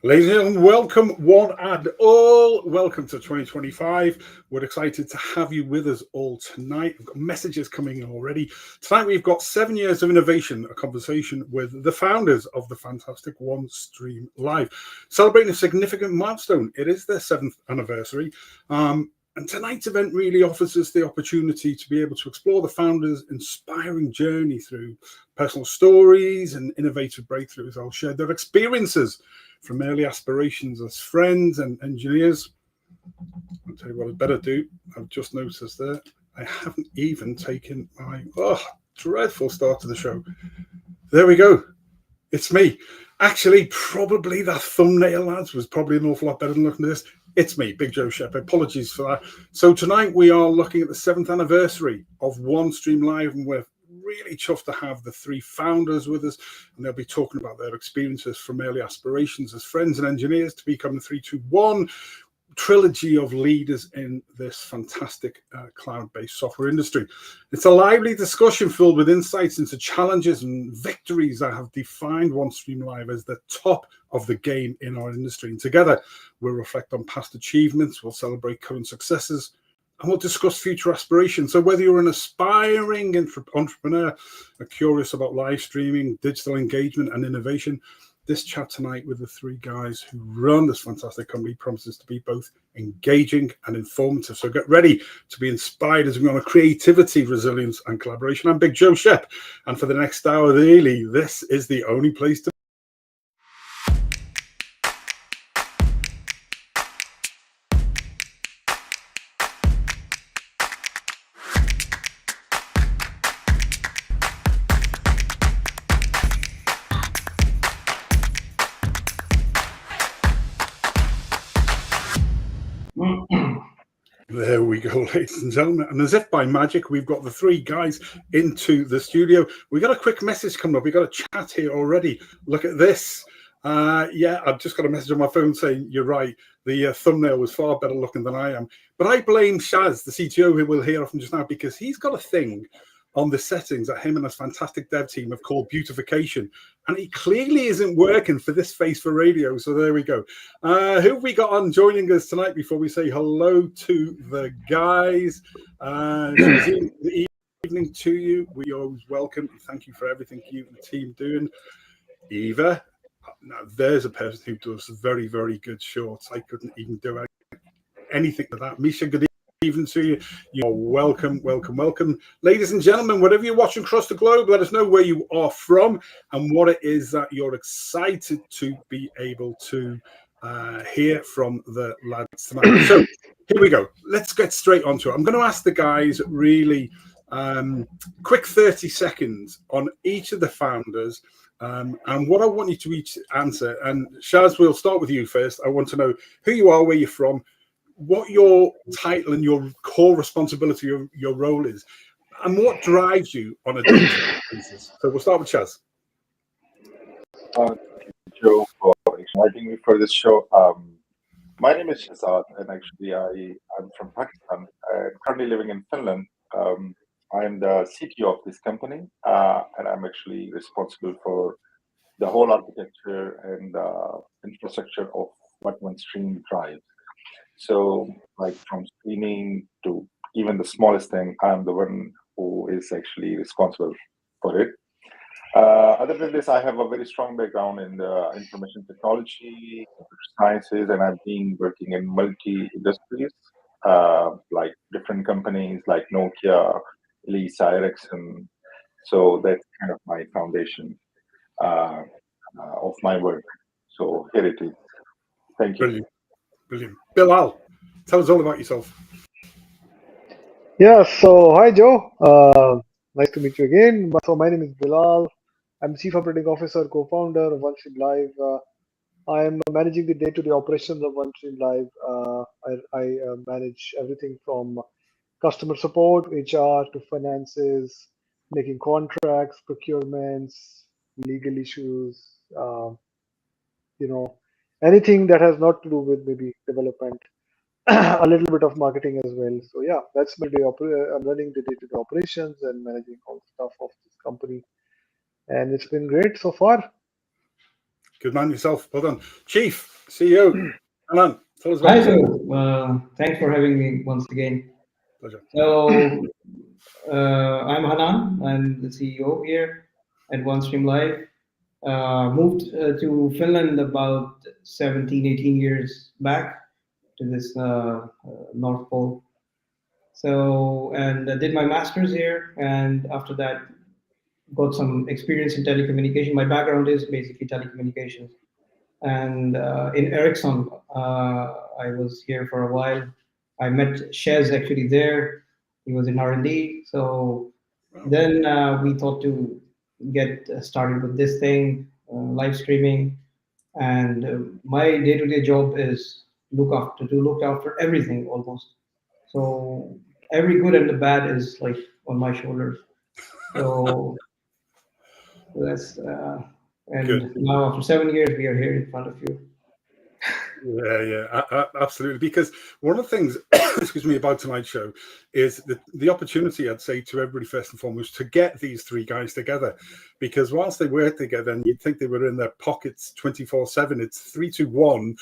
Ladies and gentlemen, welcome one and all. Welcome to 2025. We're excited to have you with us all tonight. We've got messages coming in already. Tonight we've got 7 years of innovation, a conversation with the founders of the fantastic OneStream Live, celebrating a significant milestone. It is their 7th anniversary. And tonight's event really offers us the opportunity to be able to explore the founders' inspiring journey through personal stories and innovative breakthroughs. I'll share their experiences from early aspirations as friends and engineers. I'll tell you what I better do. I've just noticed that I haven't even taken my dreadful start to the show. There we go. It's me. Actually, probably that thumbnail, lads, was probably an awful lot better than looking at this. It's me, Big Joe Shep. Apologies for that. So tonight we are looking at the 7th anniversary of OneStream Live, and we're really chuffed to have the 3 founders with us, and they'll be talking about their experiences from early aspirations as friends and engineers to become the 3-2-1 trilogy of leaders in this fantastic cloud-based software industry. It's a lively discussion filled with insights into challenges and victories that have defined OneStream Live as the top of the game in our industry. And together, we'll reflect on past achievements, we'll celebrate current successes, and we'll discuss future aspirations. So whether you're an aspiring entrepreneur, or curious about live streaming, digital engagement, and innovation, this chat tonight with the 3 guys who run this fantastic company promises to be both engaging and informative. So get ready to be inspired as we go on creativity, resilience, and collaboration. I'm Big Joe Shep, and for the next hour, really, this is the only place to There we go, ladies and gentlemen. And as if by magic, we've got the 3 guys into the studio. We got a quick message coming up. We got a chat here already. Look at this. Yeah, I've just got a message on my phone saying, you're right. The thumbnail was far better looking than I am. But I blame Shaz, the CTO, who we'll hear from just now, because he's got a thing on the settings that him and his fantastic dev team have called beautification. And it clearly isn't working for this face for radio. So there we go. Who have we got on joining us tonight before we say hello to the guys? The evening to you. We always welcome and thank you for everything you and the team doing. Eva, now there's a person who does very, very good shorts. I couldn't even do anything to that. Misha, good evening to you. You're welcome, welcome, welcome. Ladies and gentlemen, whatever you're watching across the globe, let us know where you are from and what it is that you're excited to be able to hear from the lads tonight. So here we go. Let's get straight onto it. I'm going to ask the guys really quick 30 seconds on each of the founders and what I want you to each answer. And Shaz, we'll start with you first. I want to know who you are, where you're from, what your title and your core responsibility of your role is, and what drives you on a daily basis. So we'll start with Chaz. Thank you, Joe, for inviting me for this show. My name is Shazad, and actually I'm from Pakistan. I'm currently living in Finland. I'm the CTO of this company, and I'm actually responsible for the whole architecture and infrastructure of what OneStream drives. So, like from streaming to even the smallest thing, I'm the one who is actually responsible for it. Other than this, I have a very strong background in the information technology, computer sciences, and I've been working in multi-industries, like different companies like Nokia, Elisa, Ericsson. So that's kind of my foundation of my work. So here it is. Thank you. Brilliant. Brilliant. Bilal, tell us all about yourself. Yeah, so hi Joe. Nice to meet you again. So my name is Bilal. I'm Chief Operating Officer, co-founder of OneStream Live. I am managing the day-to-day operations of OneStream Live. I manage everything from customer support, HR, to finances, making contracts, procurements, legal issues, anything that has not to do with maybe development, a little bit of marketing as well. So yeah, that's my day. I'm running the day-to-day operations and managing all the stuff of this company, and it's been great so far. Good man yourself. Well done. Chief, CEO, Hanan, tell us about Hi, yourself. Joe. Thanks for having me once again. Pleasure. So, I'm Hanan. I'm the CEO here at OneStream Live. Moved to Finland about 17, 18 years back to this North Pole. So, and did my master's here. And after that, got some experience in telecommunication. My background is basically telecommunications. And in Ericsson, I was here for a while. I met Shez actually there. He was in R&D. So then we thought to get started with this thing, live streaming. And my day-to-day job is look after everything almost. So every good and the bad is like on my shoulders. So that's and Good. now after 7 years, we are here in front of you. Yeah, absolutely. Because one of the things, excuse me, about tonight's show is the opportunity, I'd say, to everybody first and foremost, to get these three guys together. Because whilst they work together, and you'd think they were in their pockets 24/7, it's 3 to 1,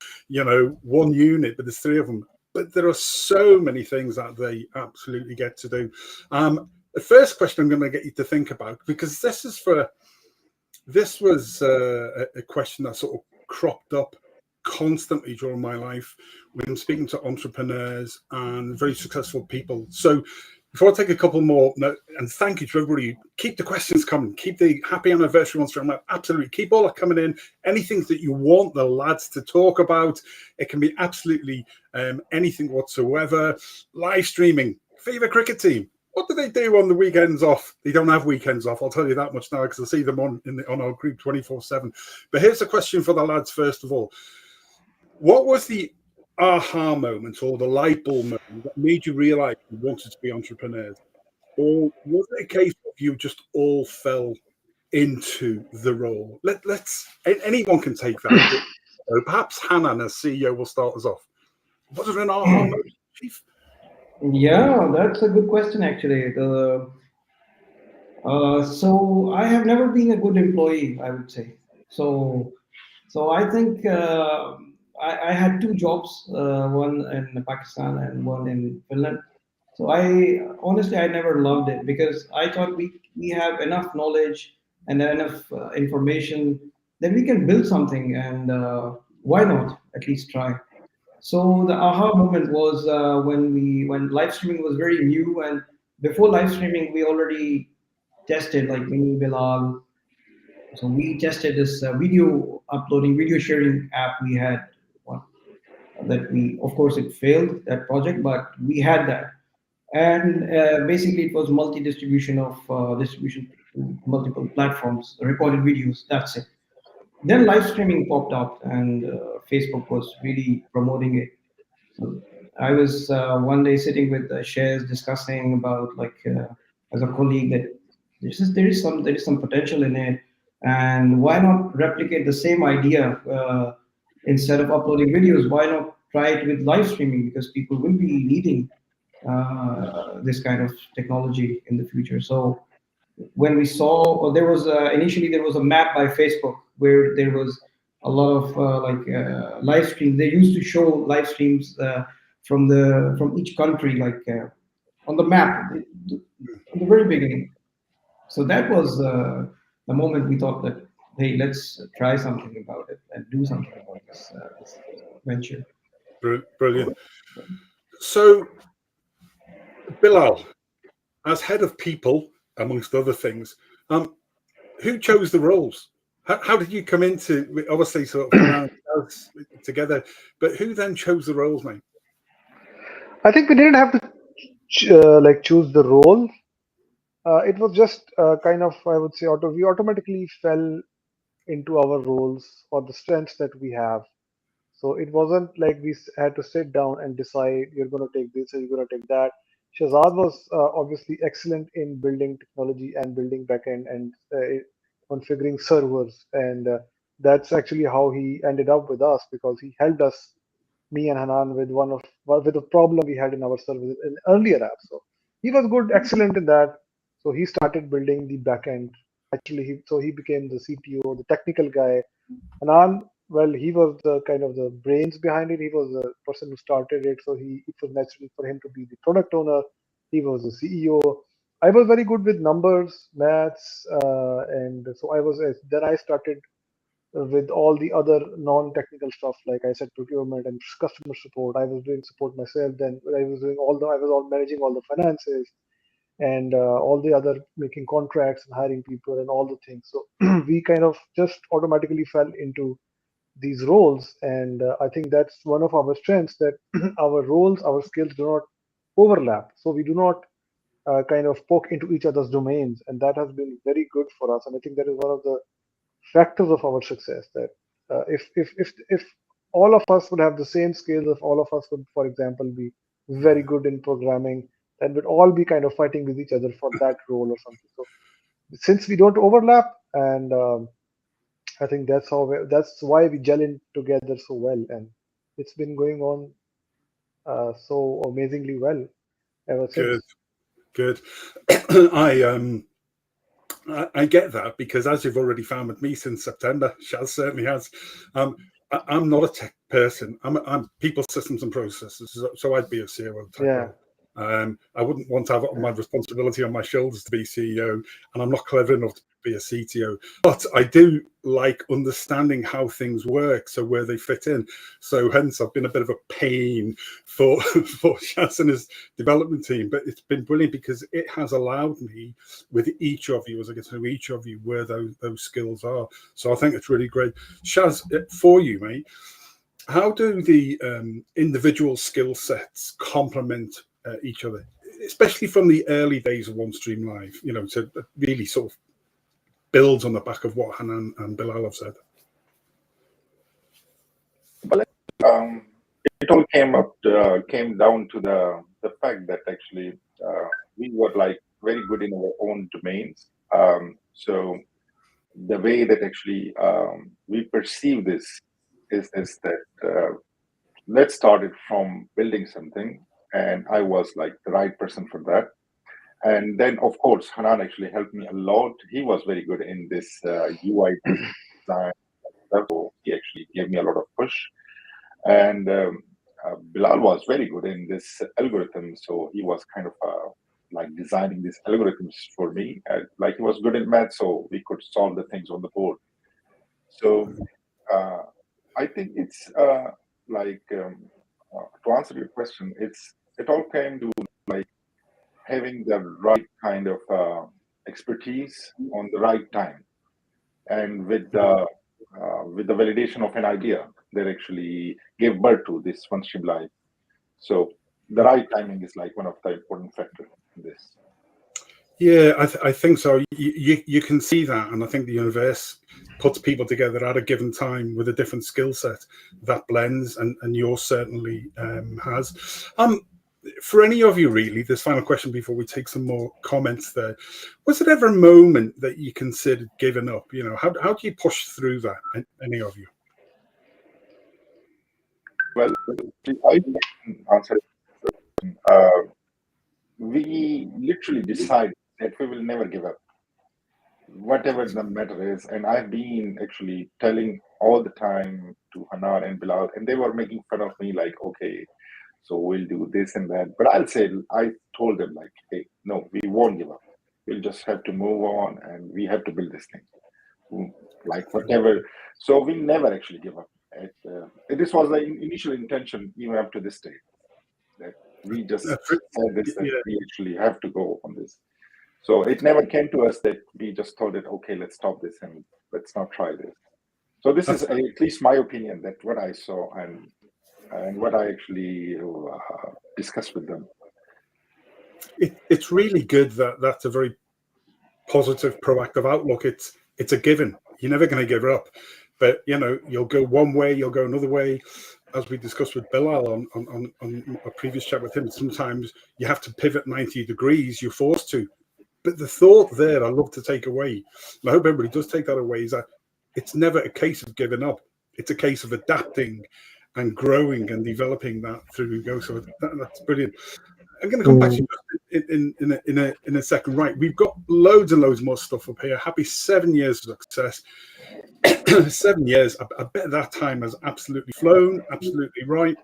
one unit, but there's three of them. But there are so many things that they absolutely get to do. The first question I'm going to get you to think about, because this was a question that sort of cropped up constantly during my life when I'm speaking to entrepreneurs and very successful people. So before I take a couple more, and thank you to everybody, keep the questions coming, keep the happy anniversary on stream. Absolutely, keep all that coming in. Anything that you want the lads to talk about, it can be absolutely anything whatsoever. Live streaming, favorite cricket team. What do they do on the weekends off? They don't have weekends off. I'll tell you that much now because I see them on our group 24/7. But here's a question for the lads first of all. What was the aha moment or the light bulb moment that made you realize you wanted to be entrepreneurs? Or was it a case of you just all fell into the role? Anyone can take that. Perhaps Hanan, as CEO, will start us off. Was it an aha moment, Chief? Yeah, that's a good question actually. So I have never been a good employee, I would say. So I think I had two jobs, one in Pakistan and one in Finland. So I honestly I never loved it because I thought we have enough knowledge and enough information that we can build something, and why not at least try. So the aha moment was when live streaming was very new, and before live streaming we already tested like me, Bilal. So we tested this video uploading, video sharing app. We had one that we, of course, it failed that project, but we had that, and basically it was multi-distribution of distribution to multiple platforms, recorded videos. That's it. Then live streaming popped up, and Facebook was really promoting it. So I was one day sitting with Shares discussing about as a colleague that there is some potential in it, and why not replicate the same idea instead of uploading videos? Why not try it with live streaming, because people will be needing this kind of technology in the future. So when we saw, there was initially there was a map by Facebook where there was a lot of live streams. They used to show live streams from each country, on the map in the very beginning. So that was the moment we thought that, hey, let's try something about it and do something about this venture. Brilliant. So, Bilal, as head of people, amongst other things, who chose the roles? How did you come into, obviously sort of together, but who then chose the roles, mate? I think we didn't have to choose the role. It was just kind of, I would say, we automatically fell into our roles or the strengths that we have. So it wasn't like we had to sit down and decide you're going to take this or you're going to take that. Shahzad was obviously excellent in building technology and building backend and configuring servers, and that's actually how he ended up with us, because he helped us, me and Hanan, with a problem we had in our service in earlier app. So he was good, excellent in that. So he started building the backend Actually, he became the CTO, the technical guy, and well, he was the kind of the brains behind it. He was the person who started it, so it was natural for him to be the product owner. He was the CEO. I was very good with numbers, maths, and so then I started with all the other non-technical stuff, like I said, procurement and customer support. I was doing support myself. Then I was managing all the finances and all the other making contracts and hiring people and all the things. So we kind of just automatically fell into these roles, and I think that's one of our strengths, that our roles, our skills do not overlap. So we do not kind of poke into each other's domains, and that has been very good for us. And I think that is one of the factors of our success, that if all of us would have the same skills, if all of us would, for example, be very good in programming, then we'd all be kind of fighting with each other for that role or something. So since we don't overlap, and I think that's why we gel in together so well, and it's been going on so amazingly well ever since. Good. I get that, because as you've already found with me since September, Shaz certainly has. I'm not a tech person. I'm people, systems, and processes. So I'd be a COO type role. I wouldn't want to have my responsibility on my shoulders to be CEO, and I'm not clever enough to be a CTO. But I do like understanding how things work, so where they fit in. So hence, I've been a bit of a pain for Shaz and his development team, but it's been brilliant because it has allowed me, with each of you, as I get to know each of you, where those skills are. So I think it's really great. Shaz, for you, mate, how do the individual skill sets complement each other, especially from the early days of OneStream Live, to really sort of builds on the back of what Hanan and Bilal have said? Well, it all came down to the fact that actually we were like very good in our own domains. So the way that actually we perceive this is that let's start it from building something, and I was like the right person for that. And then, of course, Hanan actually helped me a lot. He was very good in this UI design. So he actually gave me a lot of push. And Bilal was very good in this algorithm. So he was kind of like designing these algorithms for me. Like he was good in math, so we could solve the things on the board. So I think it's to answer your question, it all came to like having the right kind of expertise on the right time, and with the validation of an idea that actually gave birth to this OneStream Live. So the right timing is like one of the important factors in this. Yeah, I think so. You can see that, and I think the universe puts people together at a given time with a different skill set that blends, and yours certainly has. For any of you, really, this final question before we take some more comments there, was it ever a moment that you considered giving up? How do you push through that, any of you? Well, I can answer it. We literally decided that we will never give up, whatever the matter is. And I've been actually telling all the time to Hanan and Bilal, and they were making fun of me like, okay, so we'll do this and that. But I told them like, hey, no, we won't give up. We'll just have to move on, and we have to build this thing, like whatever. So we never actually give up. This was the initial intention, even up to this day, that we just said this, that we actually have to go on this. So it never came to us that we just told it, okay, let's stop this and let's not try this. So this is at least my opinion, that what I saw and what I actually discussed with them. It's really good that's a very positive, proactive outlook. It's a given. You're never going to give up, but you'll go one way, you'll go another way. As we discussed with Bilal on a previous chat with him, sometimes you have to pivot 90 degrees. You're forced to. But the thought there, I love to take away, and I hope everybody does take that away, is that it's never a case of giving up. It's a case of adapting and growing and developing that through go. So that's brilliant. I'm going to come back to you in a second. Right, we've got loads and loads more stuff up here. Happy 7 years of success. 7 years. I bet that time has absolutely flown. Absolutely right.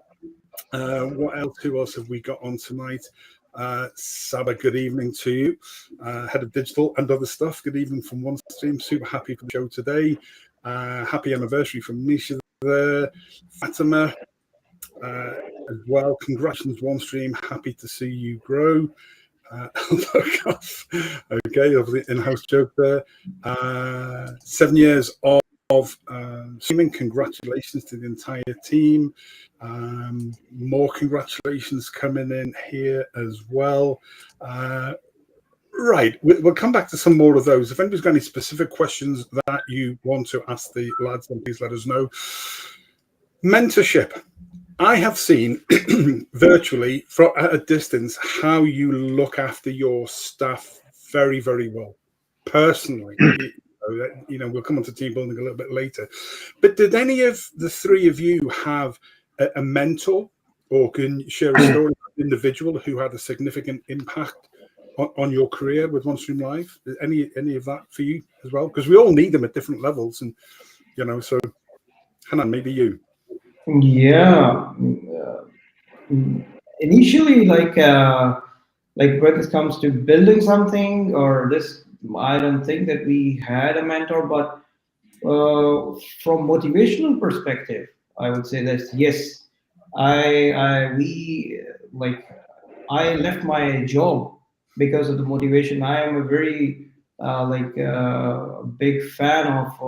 What else? Who else have we got on tonight? Saba, good evening to you. Head of digital and other stuff. Good evening from OneStream. Super happy for the show today. Happy anniversary from Misha there. Fatima as well. Congratulations, OneStream. Happy to see you grow. Okay, in-house joke there. 7 years of streaming. Congratulations to the entire team. More congratulations coming in here as well. Right, we'll come back to some more of those. If anybody's got any specific questions that you want to ask the lads, then please let us know. Mentorship. I have seen virtually from at a distance how you look after your staff very, very well. Personally, we'll come on to team building a little bit later. But did any of the three of you have a mentor, or can share a story of an individual who had a significant impact on your career with OneStream Live? Any of that for you as well? Because we all need them at different levels, and so Hanan, maybe you. Yeah. Initially, like when it comes to building something or this, I don't think that we had a mentor, but from motivational perspective, I would say that yes, I left my job because of the motivation. I am a very big fan of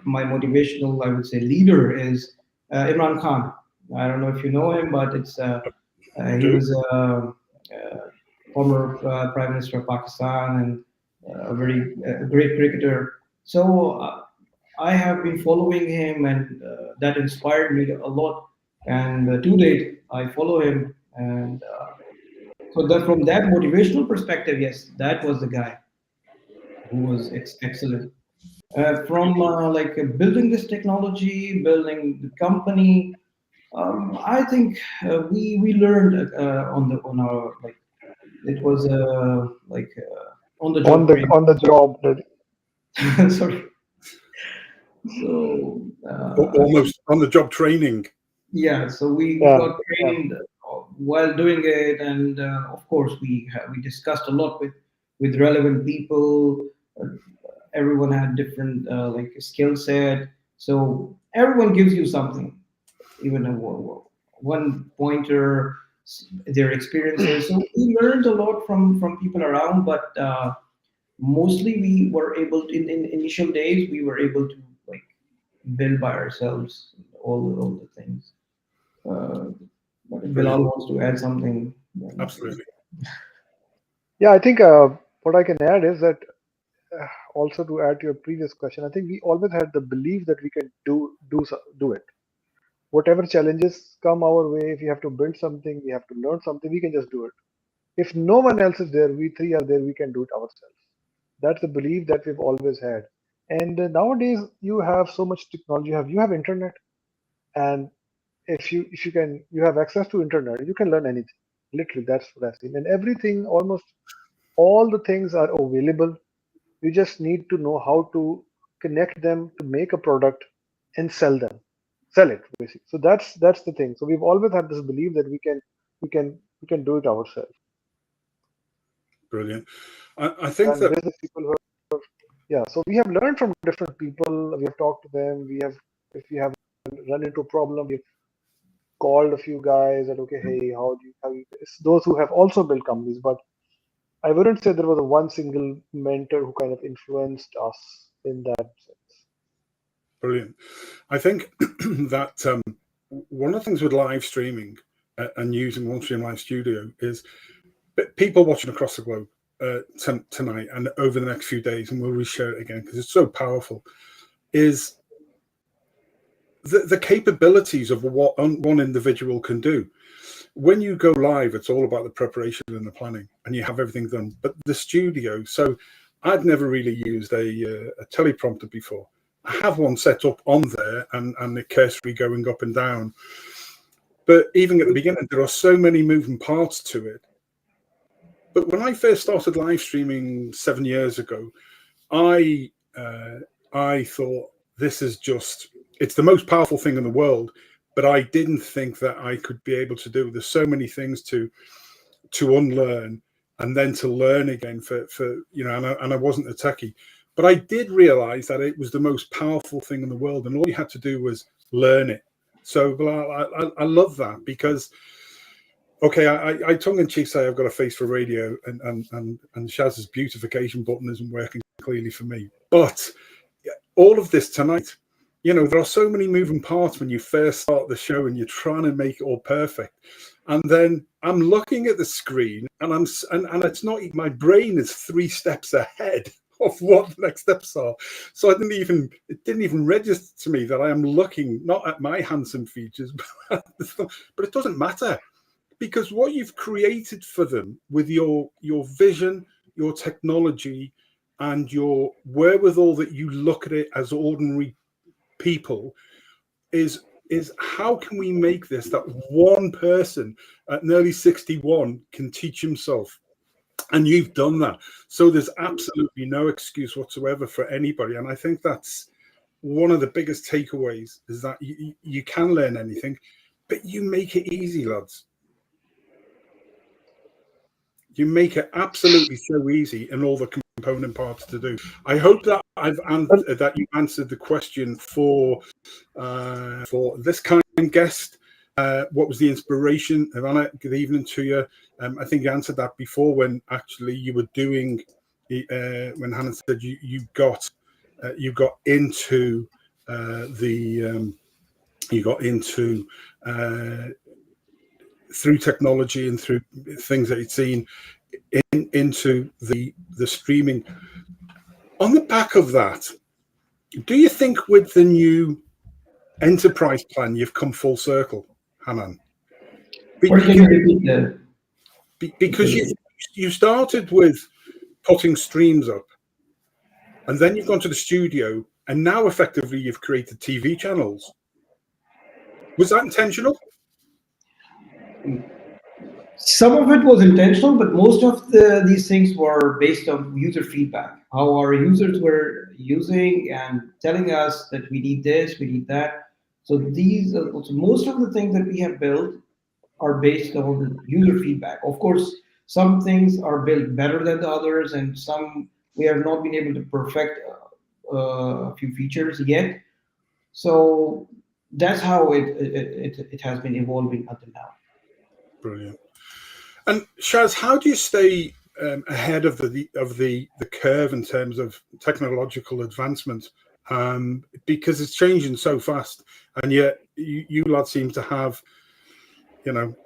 my motivational, I would say, leader is Imran Khan. I don't know if you know him, but it's he was a former Prime Minister of Pakistan and a very great cricketer. So I have been following him, and that inspired me a lot. And to date, I follow him, and so that from that motivational perspective, yes, that was the guy who was excellent. From building this technology, building the company, I think we learned on our it was on the job training. On the job. Sorry. So almost on the job training. Yeah, so we got trained while doing it, and of course we discussed a lot with relevant people. Everyone had different skill set, so everyone gives you something, even one pointer, their experiences. So we learned a lot from people around, but mostly we were able to, in initial days we were able to build by ourselves all the things. But if Bilal wants to add something. Absolutely. Yeah, I think what I can add is that also to add to your previous question, I think we always had the belief that we can do it. Whatever challenges come our way, if we have to build something, we have to learn something, we can just do it. If no one else is there, we three are there, we can do it ourselves. That's the belief that we've always had. And nowadays you have so much technology, you have internet, and if you have access to internet, you can learn anything. Literally, that's what I've seen. And everything, almost all the things are available. You just need to know how to connect them to make a product and sell it basically. So that's the thing. So we've always had this belief that we can do it ourselves. Brilliant. I think that business people so we have learned from different people. We have talked to them. If we have run into a problem, we've called a few guys and hey, how do you it's those who have also built companies, but I wouldn't say there was one single mentor who kind of influenced us in that sense. Brilliant. I think that one of the things with live streaming and using OneStream Live Studio is people watching across the globe tonight and over the next few days, and we'll reshare it again because it's so powerful, is the capabilities of what one individual can do. When you go live, it's all about the preparation and the planning, and you have everything done. But the studio, so I'd never really used a teleprompter before. I have one set up on there and the cursor going up and down. But even at the beginning, there are so many moving parts to it But when I first started live streaming 7 years ago, I thought this is it's the most powerful thing in the world, but I didn't think that I could be able to do. There's so many things to unlearn and then to learn again for and I wasn't a techie, but I did realize that it was the most powerful thing in the world, and all you had to do was learn it. So I love that, because okay, I tongue-in-cheek say I've got a face for radio, and Shaz's beautification button isn't working clearly for me. But all of this tonight, there are so many moving parts when you first start the show and you're trying to make it all perfect. And then I'm looking at the screen, and it's not, my brain is 3 steps ahead of what the next steps are. So it didn't even register to me that I am looking not at my handsome features, but it doesn't matter. Because what you've created for them with your vision, your technology, and your wherewithal that you look at it as ordinary people is how can we make this that one person at nearly 61 can teach himself? And you've done that. So there's absolutely no excuse whatsoever for anybody. And I think that's one of the biggest takeaways, is that you can learn anything, but you make it easy, lads. You make it absolutely so easy, and all the component parts to do. I hope that that you answered the question for this kind of guest. What was the inspiration? Ivana, good evening to you. I think you answered that before, when actually you were doing when Hannah said you got into through technology and through things that you'd seen into the streaming. On the back of that, do you think with the new enterprise plan you've come full circle, Hanan? Because you started with putting streams up, and then you've gone to the studio, and now effectively you've created TV channels. Was that intentional? Some of it was intentional, but most of these things were based on user feedback, how our users were using and telling us that we need this, we need that. So most of the things that we have built are based on user feedback. Of course, some things are built better than the others, and some we have not been able to perfect a few features yet. So that's how it has been evolving until now. Brilliant. And Shaz, how do you stay ahead of the curve in terms of technological advancement? Because it's changing so fast, and yet you lads seem to have,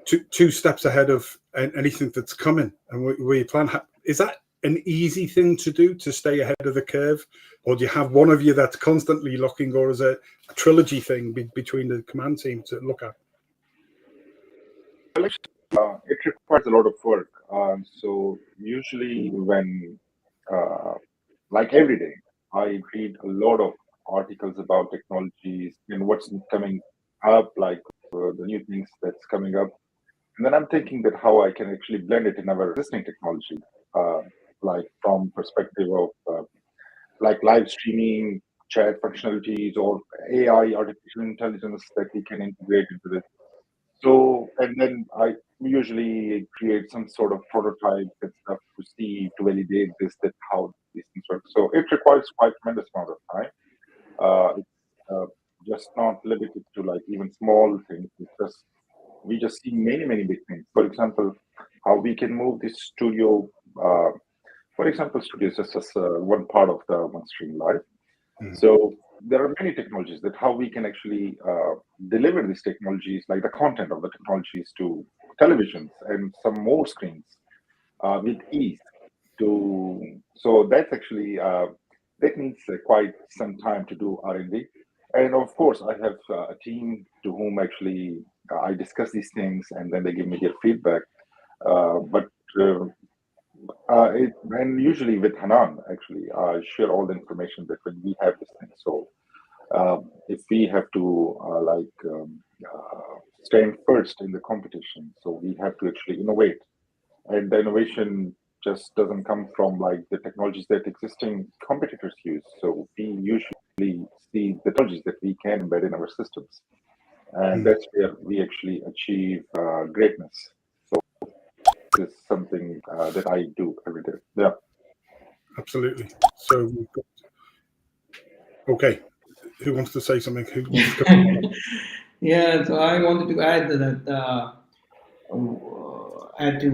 two steps ahead of anything that's coming. And where you plan, is that an easy thing to do, to stay ahead of the curve, or do you have one of you that's constantly looking, or is it a trilogy thing between the command team to look at? It requires a lot of work. So usually when, like every day, I read a lot of articles about technologies and what's coming up, like the new things that's coming up. And then I'm thinking that how I can actually blend it in our existing technology, like from perspective of like live streaming, chat functionalities, or AI, artificial intelligence, that we can integrate into this. So, and then I usually create some sort of prototype and stuff to see, to validate this, that how these things work. So it requires quite tremendous amount of time. It's just not limited to like even small things. It's just, we just see many big things. For example, how we can move this studio. For example, studio is just one part of the OneStream Live. So there are many technologies that how we can actually deliver these technologies, like the content of the technologies, to televisions and some more screens with ease. So that's actually that needs quite some time to do R&D. And of course, I have a team to whom actually I discuss these things, and then they give me their feedback. And usually with Hanan, actually, I share all the information that when we have this thing. So if we have to stand first in the competition, so we have to actually innovate and the innovation just doesn't come from like the technologies that existing competitors use. So we usually see the technologies that we can embed in our systems, and that's where we actually achieve greatness. So this is something that I do every day. Yeah, absolutely. So we've got, okay, who wants to say something? Who wants to come in? Yeah, so I wanted to add that add to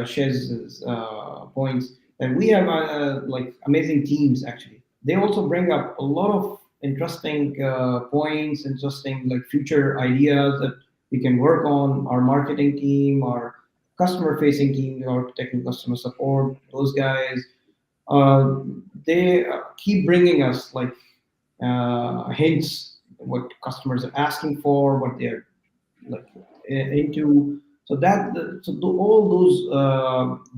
Shez's points that we have like amazing teams. Actually, they also bring up a lot of interesting points, interesting like future ideas that we can work on. Our marketing team, our customer-facing team, our technical customer support, those guys, they keep bringing us like hints what customers are asking for, what they're like into. So that all those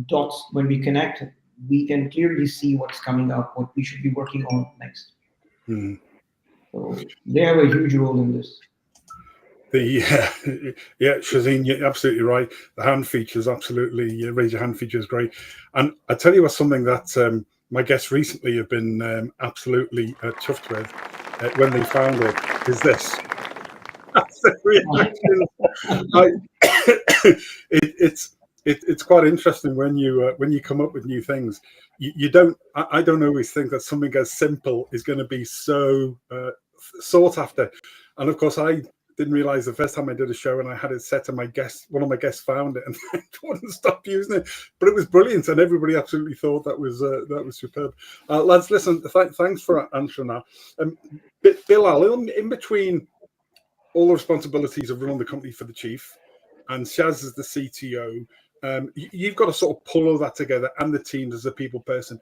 dots, when we connect, we can clearly see what's coming up, what we should be working on next. So they have a huge role in this. Yeah, Shazeen, you're absolutely right. The hand feature is absolutely, raise your hand feature is great. And I tell you what, something that my guests recently have been absolutely chuffed with when they found it is this. That's the reaction. It's quite interesting when you come up with new things. You don't. I don't always think that something as simple is going to be so sought after. And of course, I didn't realize the first time I did a show and I had it set to my guest. One of my guests found it and wouldn't stop using it. But it was brilliant, and everybody absolutely thought that was superb. Lads, listen. Thanks for answering that. Bilal, in between all the responsibilities of running the company for the chief, and Shaz is the CTO. You've got to sort of pull all that together, and the team as a people person.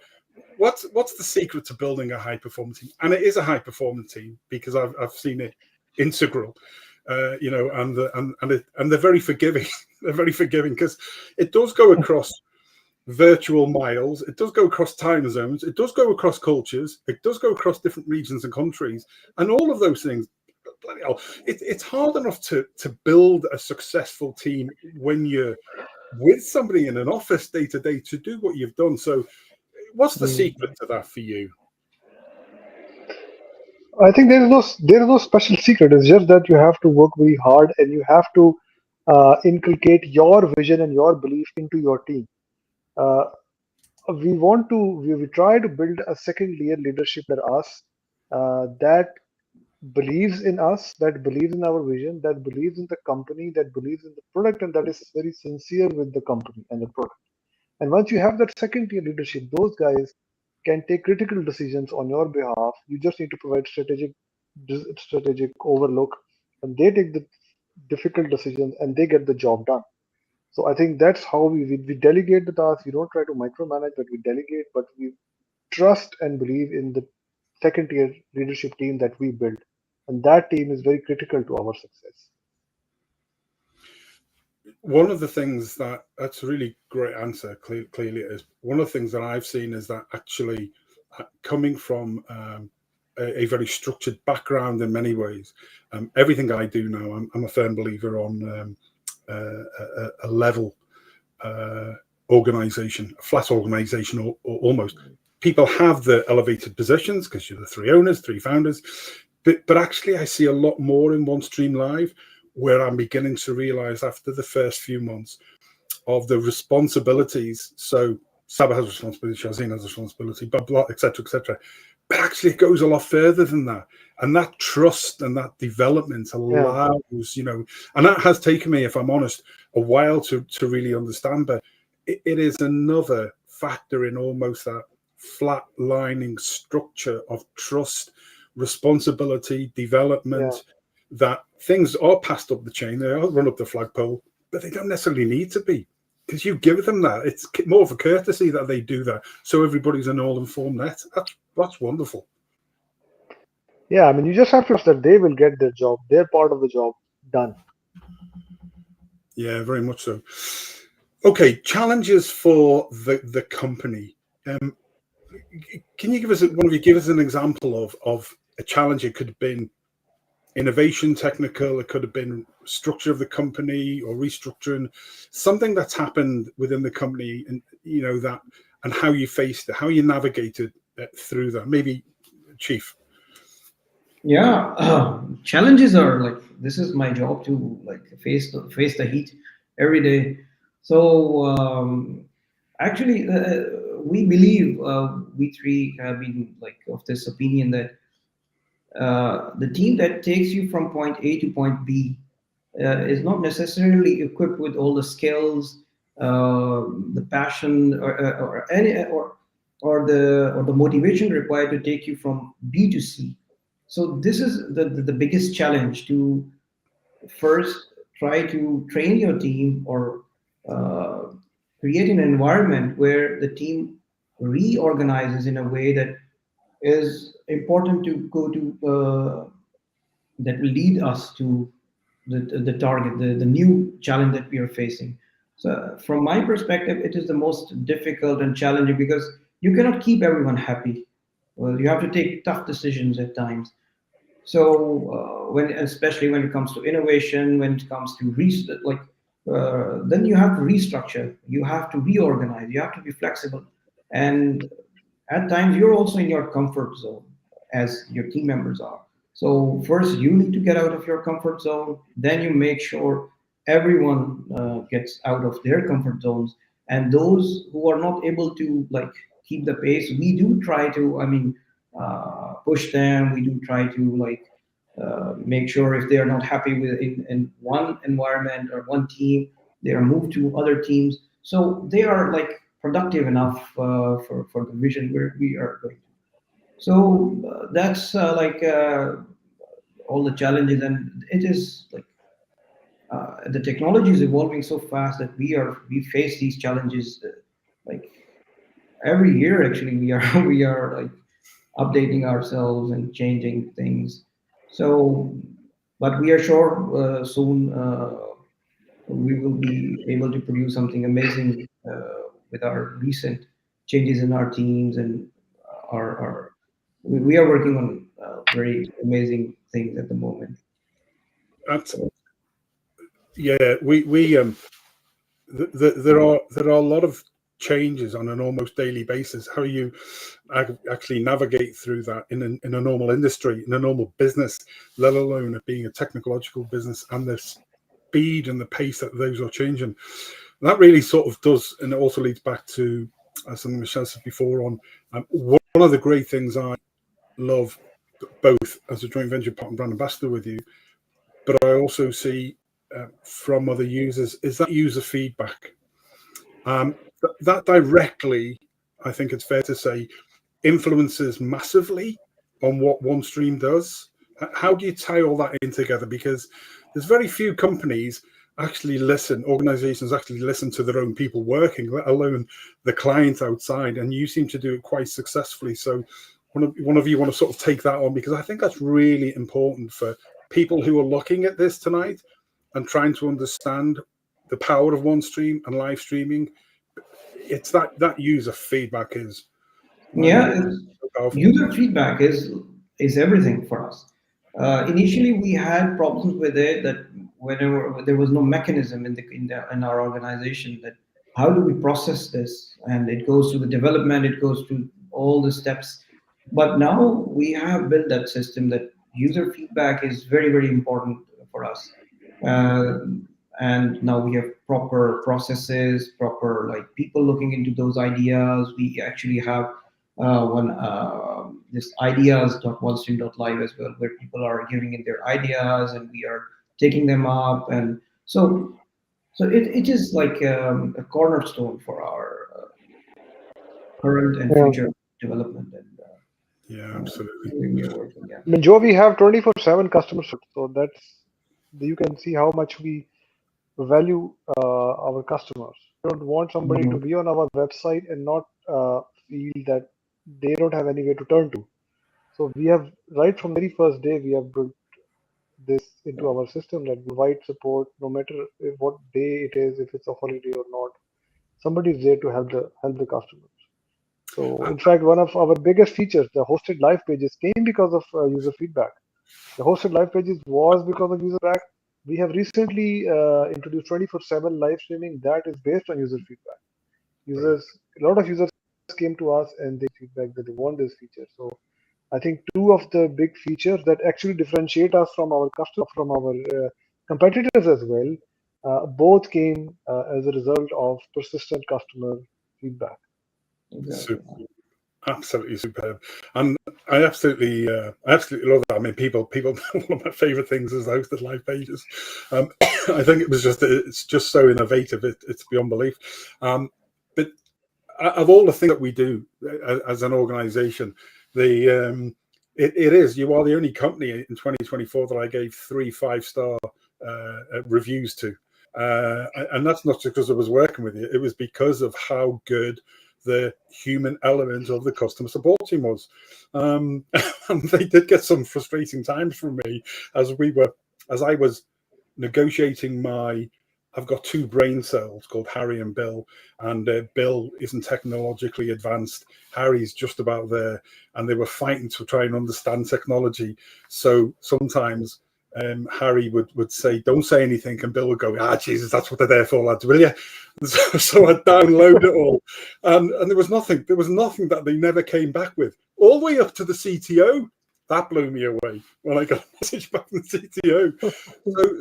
What's the secret to building a high performance team? And it is a high performance team because I've seen it integral, and they're very forgiving. They're very forgiving because it does go across virtual miles. It does go across time zones. It does go across cultures. It does go across different regions and countries, and all of those things. Bloody hell, it's hard enough to build a successful team when you're with somebody in an office day to day to do what you've done. So what's the secret to that for you? I think there is no special secret. It's just that you have to work very hard and you have to inculcate your vision and your belief into your team. We try to build a second layer leadership at us that believes in us, that believes in our vision, that believes in the company, that believes in the product, and that is very sincere with the company and the product. And once you have that second tier leadership, those guys can take critical decisions on your behalf. You just need to provide strategic overlook, and they take the difficult decisions and they get the job done. So I think that's how we delegate the tasks. We don't try to micromanage, but we delegate, but we trust and believe in the second tier leadership team that we build. And that team is very critical to our success. One of the things that's a really great answer, clearly it is. One of the things that I've seen is that actually coming from a very structured background in many ways, everything I do now, I'm a firm believer on a level organization, a flat organization, or almost. People have the elevated positions because you're the three owners, three founders, but actually I see a lot more in OneStream Live, where I'm beginning to realize after the first few months of the responsibilities. So Saba has responsibility, Shazeen has responsibility, blah, blah, et cetera, but actually it goes a lot further than that. And that trust and that development allows, and that has taken me, if I'm honest, a while to really understand, but it is another factor in almost that flatlining structure of trust, responsibility, development, that things are passed up the chain, they are run up the flagpole, but they don't necessarily need to be, because you give them that. It's more of a courtesy that they do that, so everybody's an all-informed net. That's wonderful. Yeah, I mean, you just have to trust that they will get their job, their part of the job done. Yeah, very much so. Okay, challenges for the company. Can you give us an example of a challenge? It could have been innovation, technical. It could have been structure of the company or restructuring, something that's happened within the company, and that, and how you faced it, how you navigated through that. Maybe, Chief. Yeah, challenges are like, this is my job to like face the heat every day. So actually, we believe, we three have been like of this opinion that the team that takes you from point A to point B is not necessarily equipped with all the skills, the passion, or the motivation required to take you from B to C. So this is the biggest challenge, to first try to train your team, or uh, create an environment where the team reorganizes in a way that is important to go to, that will lead us to the target, the new challenge that we are facing. So from my perspective, it is the most difficult and challenging, because you cannot keep everyone happy. Well, you have to take tough decisions at times. So especially when it comes to innovation, when it comes to then you have to restructure, you have to reorganize, you have to be flexible, and at times you're also in your comfort zone, as your team members are. So first you need to get out of your comfort zone, then you make sure everyone gets out of their comfort zones, and those who are not able to like keep the pace, we do try to, push them. We do try to like make sure if they are not happy with in one environment or one team, they are moved to other teams, so they are like productive enough for the vision where we are going to. So that's all the challenges, and it is like the technology is evolving so fast that we face these challenges like every year. Actually, we are we are like updating ourselves and changing things. So, but we are sure soon we will be able to produce something amazing with our recent changes in our teams, and our we are working on very amazing things at the moment. That's, yeah, there are a lot of changes on an almost daily basis. How you actually navigate through that in a normal industry, in a normal business, let alone it being a technological business, and the speed and the pace that those are changing. And that really sort of does, and it also leads back to something Michelle said before on one of the great things I love, both as a joint venture partner and brand ambassador with you, but I also see from other users, is that user feedback. That directly, I think it's fair to say, influences massively on what OneStream does. How do you tie all that in together? Because there's very few companies actually listen, organizations actually listen to their own people working, let alone the client outside, and you seem to do it quite successfully. So one of you want to sort of take that on, because I think that's really important for people who are looking at this tonight and trying to understand the power of OneStream and live streaming. It's that user feedback is, user feedback is everything for us. Initially, we had problems with it, that whenever there was no mechanism in our organization, that how do we process this, and it goes through the development, it goes through all the steps. But now we have built that system, that user feedback is very important for us. And now we have proper processes, proper like people looking into those ideas. We actually have this ideas.onestream.live as well, where people are giving in their ideas and we are taking them up. And so it is like a cornerstone for our current and future development. And yeah, absolutely. we are working, yeah. I mean, Joe, we have 24/7 customer support, so that's, you can see how much we value our customers. We don't want somebody to be on our website and not feel that they don't have any way to turn to. So we have, right from the very first day, we have built this into our system, that we provide support no matter what day it is, if it's a holiday or not. Somebody is there to help the customers. So in fact, one of our biggest features, the hosted live pages, came because of user feedback. The hosted live pages was because of user feedback. We have recently introduced 24/7 live streaming that is based on user feedback. A lot of users came to us and they feedback that they want this feature. So I think two of the big features that actually differentiate us from our customers, from our competitors as well, both came as a result of persistent customer feedback. Exactly. Absolutely superb, and I absolutely love that. I mean, people. One of my favorite things is hosted live pages. I think it's just so innovative. It's beyond belief. But of all the things that we do as an organization, it is, you are the only company in 2024 that I gave 3 5-star reviews to, and that's not just because I was working with you. It was because of how good the human element of the customer support team was. And they did get some frustrating times from me as I was negotiating I've got 2 brain cells called Harry and Bill, and Bill isn't technologically advanced. Harry's just about there, and they were fighting to try and understand technology. So sometimes Harry would say, "Don't say anything," and Bill would go, "Ah, Jesus, that's what they're there for, lads, will you?" So I'd download it all, and there was nothing that they never came back with, all the way up to the CTO. That blew me away when I got a message back from the CTO.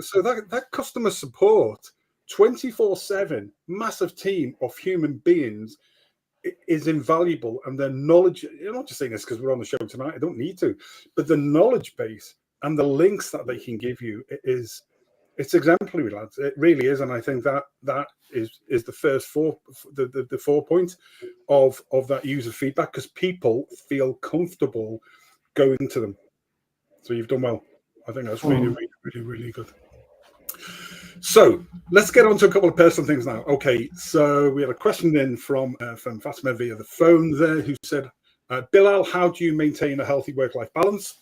So that customer support, 24/7, massive team of human beings is invaluable, and their knowledge. I'm not just saying this because we're on the show tonight. I don't need to, but the knowledge base and the links that they can give you it's exemplary, lads. It really is, and I think that is the first 4 points of that user feedback, because people feel comfortable going to them. So you've done well. I think that's really, really, really, really good. So let's get on to a couple of personal things now. Okay, so we had a question in from Fatima via the phone there, who said, Bilal, how do you maintain a healthy work-life balance?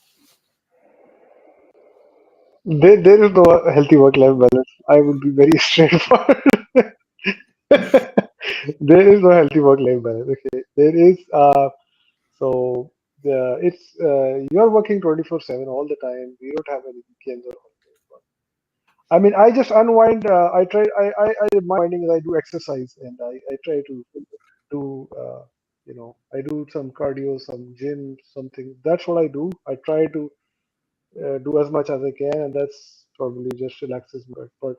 There is no healthy work-life balance. I would be very straightforward. There is no healthy work-life balance. Okay, there is. You're working 24/7 all the time. We don't have any weekends or holidays. I mean, I just unwind. I my winding is I do exercise, and I try to do. I do some cardio, some gym, something. That's what I do. I try to do as much as I can, and that's probably just relaxes me. But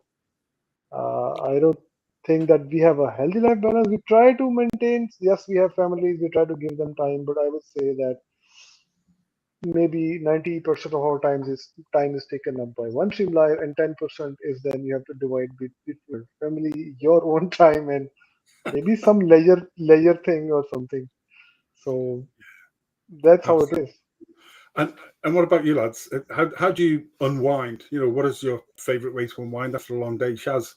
I don't think that we have a healthy life balance. We try to maintain. Yes, we have families. We try to give them time, but I would say that maybe 90% of our time is taken up by OneStream Live, and 10% is then you have to divide between your family, your own time, and maybe some leisure thing or something. So that's how it is. And what about you, lads? How do you unwind? What is your favorite way to unwind after a long day, Shaz?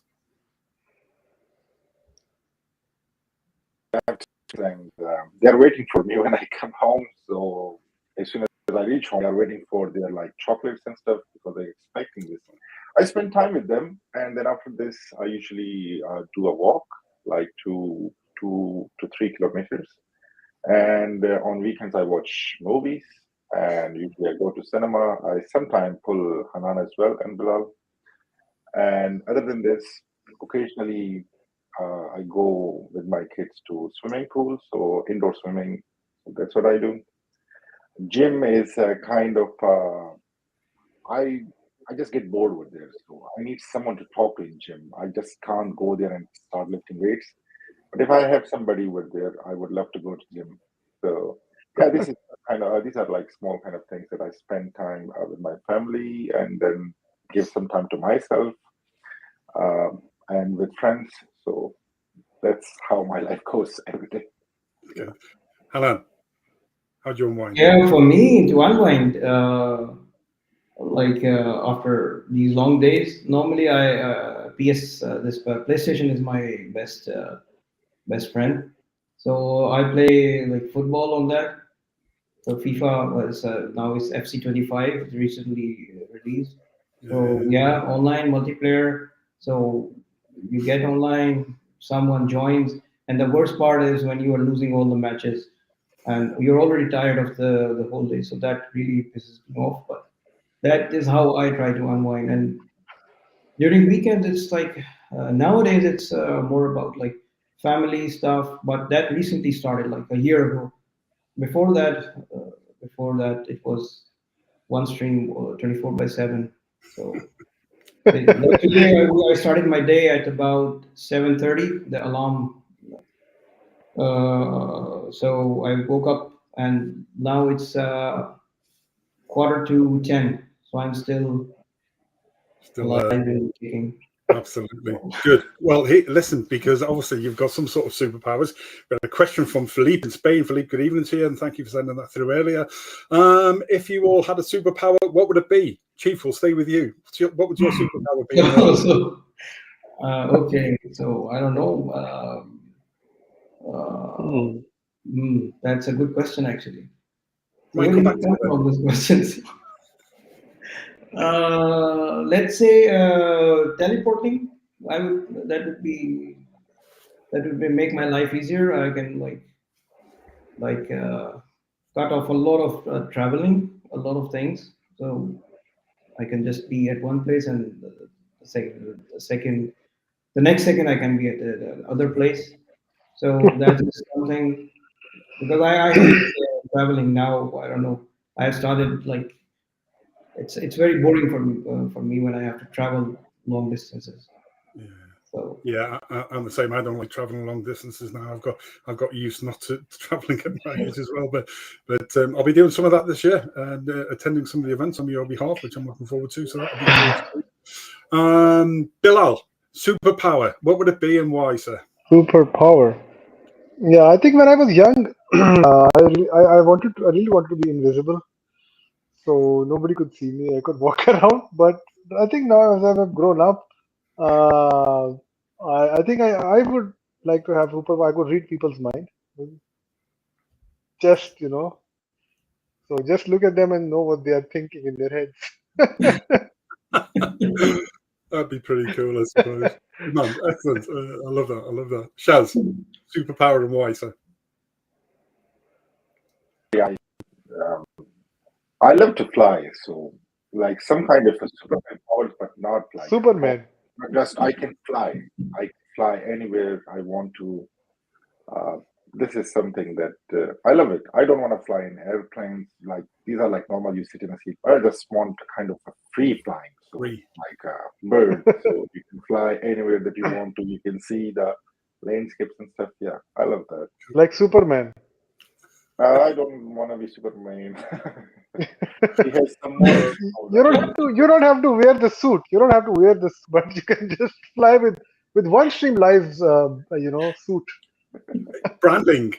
And they're waiting for me when I come home. So as soon as I reach home, they're waiting for their chocolates and stuff because they're expecting this. I spend time with them, and then after this, I usually do a walk, 2 to 3 kilometers. And on weekends, I watch movies, and usually I go to cinema. I sometimes pull Hanan as well and Bilal. And other than this, occasionally I go with my kids to swimming pools, so indoor swimming. So that's what I do. Gym is kind of I just get bored with there, so I need someone to talk to in gym. I just can't go there and start lifting weights. But if I have somebody with there, I would love to go to gym. So yeah, this is these are small kind of things that I spend time with my family, and then give some time to myself and with friends. So that's how my life goes every day. Yeah. Hanan, how do you unwind? Yeah, for me to unwind, after these long days, normally PlayStation is my best friend. So I play football on that. So FIFA was now is FC25 recently released. So yeah, online multiplayer. So you get online, someone joins, and the worst part is when you are losing all the matches, and you're already tired of the whole day. So that really pisses me off. But that is how I try to unwind. And during weekends, it's like nowadays it's more about like family stuff. But that recently started like a year ago. Before that, it was OneStream 24/7. So today I started my day at about 7:30. The alarm. So I woke up, and now it's 9:45. So I'm still alive and kicking. Absolutely. Good. Well, hey, listen, because obviously you've got some sort of superpowers. We had a question from Philippe in Spain. Philippe, good evening to you, and thank you for sending that through earlier. If you all had a superpower, what would it be? Chief, we'll stay with you. What would your superpower be? Okay, so I don't know. That's a good question, actually. Might come back to all those questions. Let's say teleporting. That would make my life easier. I can cut off a lot of traveling, a lot of things. So I can just be at one place, and the next second I can be at the other place. So that is something, because I hate traveling now. I don't know. I've started like it's very boring for me when I have to travel long distances. Yeah. So yeah, I'm the same. I don't like traveling long distances now. I've got used not to traveling at my age as well. But I'll be doing some of that this year and attending some of the events on your behalf, which I'm looking forward to. So that'll be great. Bilal, superpower. What would it be and why, sir? Superpower. Yeah, I think when I was young, I really wanted to be invisible, so nobody could see me. I could walk around. But I think now, as I've grown up, I think I would like to have superpower. I could read people's mind. Just so just look at them and know what they are thinking in their heads. That'd be pretty cool, I suppose. Man, excellent. I love that. I love that. Shaz, superpower and why, sir? Yeah, I love to fly, so like some kind of a Superman power, but not like Superman. Just I can fly. I can fly anywhere I want to. This is something that I love it. I don't want to fly in airplanes. Like these are like normal. You sit in a seat. I just want kind of a free flying, so like a bird. So you can fly anywhere that you want to. You can see the landscapes and stuff. Yeah, I love that. Like Superman. I don't want to be Superman. He has some more. You don't have to wear the suit. You don't have to wear this, but you can just fly with OneStream LIVE's suit. Branding.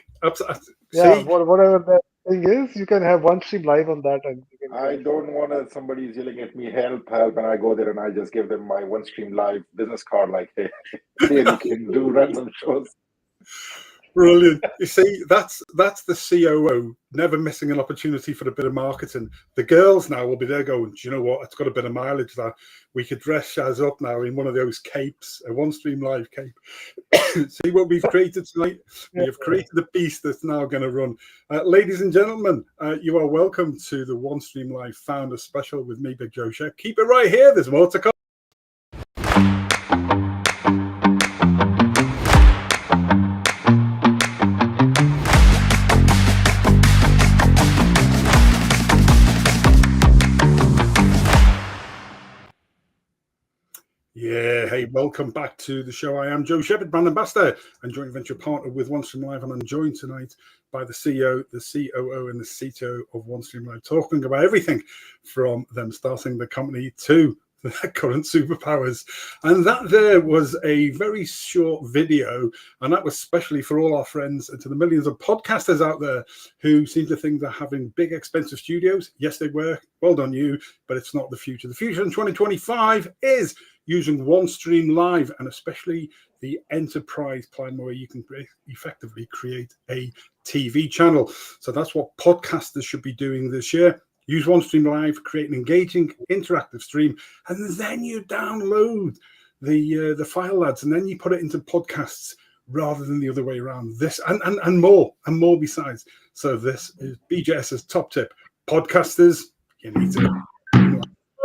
Yeah, whatever that thing is, you can have OneStream Live on that, and you can. I don't want somebody's yelling at me, help, and I go there and I just give them my OneStream Live business card, like, hey, here you can do random shows. Brilliant. You see, that's the COO never missing an opportunity for a bit of marketing. The girls now will be there going, do you know what? It's got a bit of mileage that we could dress Shaz up now in one of those capes, a OneStream Live cape. See what we've created tonight? We have created a beast that's now going to run. Ladies and gentlemen, you are welcome to the OneStream Live Founders Special with me, Big Joe Shep. Keep it right here. There's more to come. Yeah, hey, welcome back to the show. I am Joe Shepherd, brand ambassador and joint venture partner with OneStream Live, and I'm joined tonight by the CEO, the COO, and the CTO of OneStream Live, talking about everything from them starting the company to the current superpowers. And that there was a very short video, and that was especially for all our friends and to the millions of podcasters out there who seem to think they're having big, expensive studios. Yes, they were. Well done, you. But it's not the future. The future in 2025 is using OneStream Live, and especially the enterprise plan where you can effectively create a TV channel. So that's what podcasters should be doing this year. Use OneStream Live, create an engaging, interactive stream, and then you download the file lads, and then you put it into podcasts rather than the other way around. This and more besides. So this is BJS's top tip. Podcasters, you need to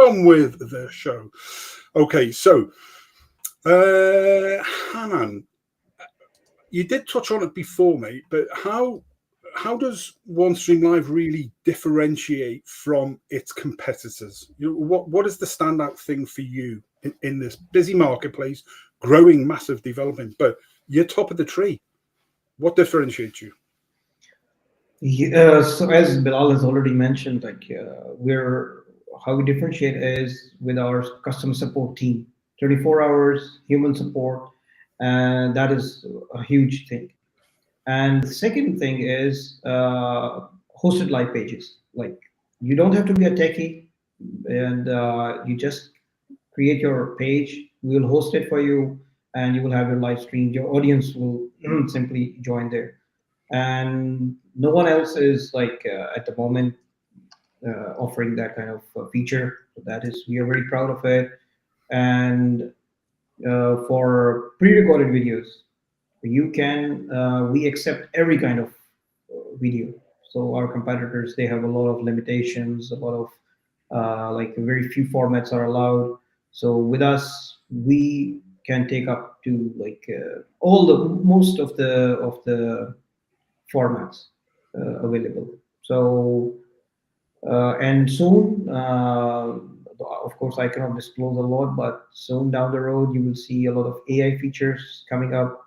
on with the show. Okay, so Hanan, you did touch on it before, mate, but how does OneStream Live really differentiate from its competitors? What is the standout thing for you in this busy marketplace, growing, massive development, but you're top of the tree? What differentiates you? So as Bilal has already mentioned, like how we differentiate is with our customer support team, 24 hours human support, and that is a huge thing. And the second thing is hosted live pages. Like you don't have to be a techie, and you just create your page. We will host it for you, and you will have your live stream. Your audience will simply join there, and no one else is like at the moment offering that kind of feature. So that is, we are very proud of it. And for pre-recorded videos, you can we accept every kind of video. So our competitors, they have a lot of limitations, a lot of like very few formats are allowed. So with us, we can take up to like most of the formats available. So and soon, of course, I cannot disclose a lot, but soon down the road, you will see a lot of AI features coming up.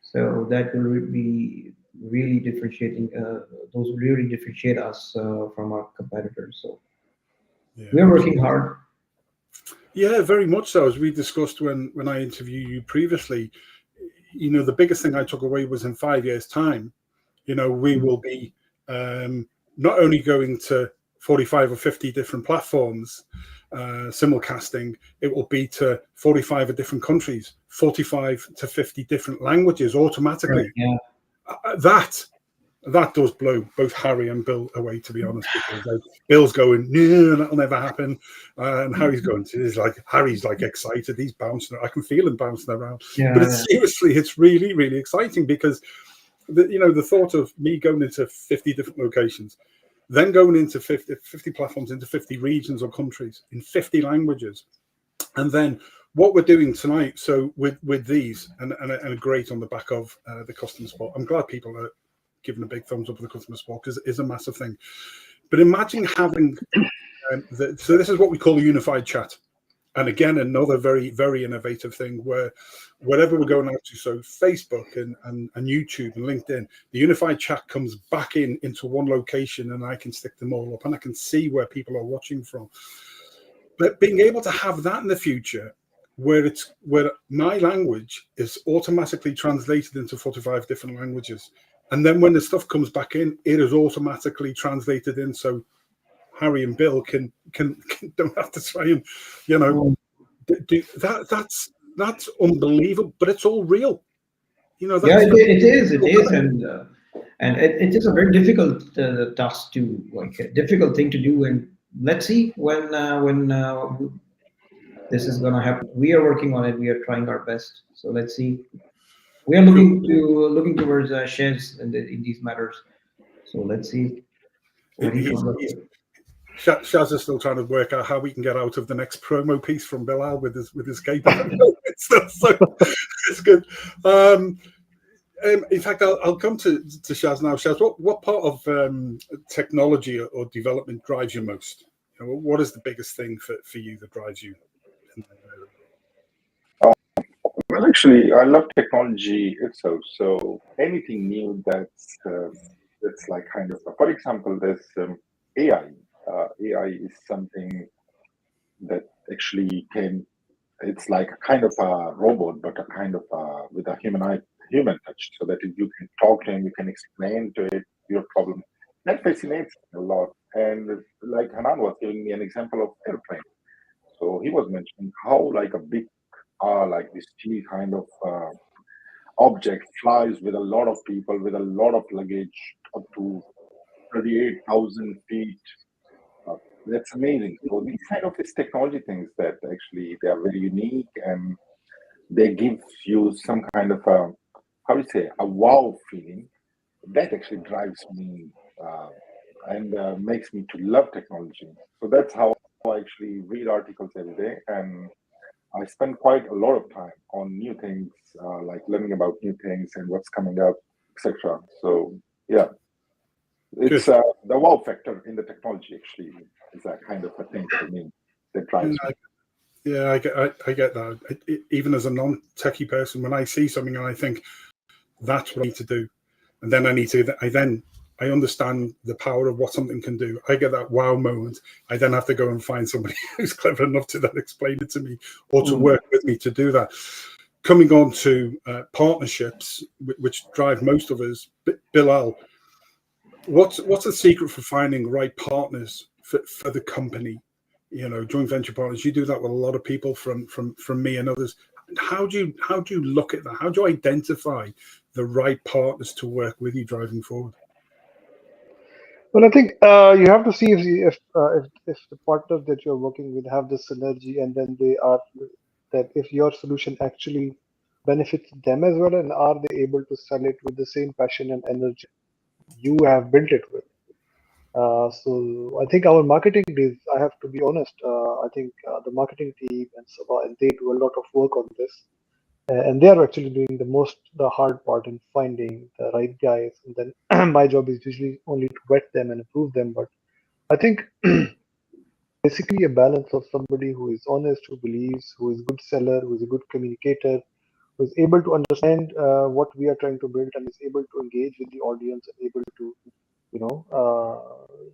So that will be really differentiating. Those will really differentiate us from our competitors. So Yeah, we're working hard. Yeah, very much so. As we discussed when I interviewed you previously, the biggest thing I took away was in 5 years' time, we will be not only going to 45 or 50 different platforms, simulcasting, it will be to 45 of different countries, 45 to 50 different languages automatically. Right, yeah. That does blow both Harry and Bill away, to be honest, because Bill's going, no, that'll never happen. And Harry's going, Harry's like excited. He's bouncing. I can feel him bouncing around. Yeah, but seriously, it's really, really exciting because, the thought of me going into 50 different locations, then going into 50 platforms, into 50 regions or countries in 50 languages. And then what we're doing tonight, so with these, and great on the back of the customer support. I'm glad people are giving a big thumbs up for the customer support because it is a massive thing. But imagine having, so this is what we call a unified chat. And again, another very, very innovative thing where whatever we're going out to, so Facebook and YouTube and LinkedIn, the unified chat comes back into one location and I can stick them all up and I can see where people are watching from. But being able to have that in the future, where my language is automatically translated into 45 different languages. And then when the stuff comes back in, it is automatically translated in. So Harry and Bill can don't have to try and, do that. That's unbelievable, but it's all real. It is, and it is a very difficult task to, like, a difficult thing to do. And let's see when this is gonna happen. We are working on it. We are trying our best. So let's see. We are looking towards Shez in these matters. So let's see what he comes up with. Shaz is still trying to work out how we can get out of the next promo piece from Bilal with his cape. So it's good. In fact, I'll come to Shaz now. Shaz, what part of technology or development drives you most? What is the biggest thing for you that drives you? Well, actually, I love technology itself. So anything new that's like kind of, for example, there's AI. AI is something that actually it's like a kind of a robot, but a kind of with a human touch, so that you can talk to him, you can explain to it your problem. That fascinates me a lot. And like Hanan was giving me an example of airplane. So he was mentioning how like a big like this steel kind of object flies with a lot of people, with a lot of luggage, up to 38,000 feet. That's amazing. So these kind of these technology things that actually they are very unique and they give you some kind of how do you say, a wow feeling. That actually drives me and makes me to love technology. So that's how I actually read articles every day, and I spend quite a lot of time on new things, like learning about new things and what's coming up, etc. So yeah, it's the wow factor in the technology actually is that kind of a thing for me that drives me. Yeah, I get that. Even as a non-techie person, when I see something and I think that's what I need to do, and then I understand the power of what something can do. I get that wow moment. I then have to go and find somebody who's clever enough to then explain it to me or to work with me to do that. Coming on to partnerships, which drive most of us, Bilal, what's the secret for finding right partners for the company? You know, joint venture partners. You do that with a lot of people from me and others. How do you look at that? How do you identify the right partners to work with you driving forward? Well, I think you have to see if the partners that you're working with have the synergy, and then that if your solution actually benefits them as well, and are they able to sell it with the same passion and energy you have built it with. So I think our marketing is, I have to be honest, I think the marketing team and Sabah, and they do a lot of work on this. And they are actually doing the hard part in finding the right guys. And then my job is usually only to vet them and approve them. But I think basically a balance of somebody who is honest, who believes, who is a good seller, who is a good communicator, who is able to understand what we are trying to build and is able to engage with the audience and able to,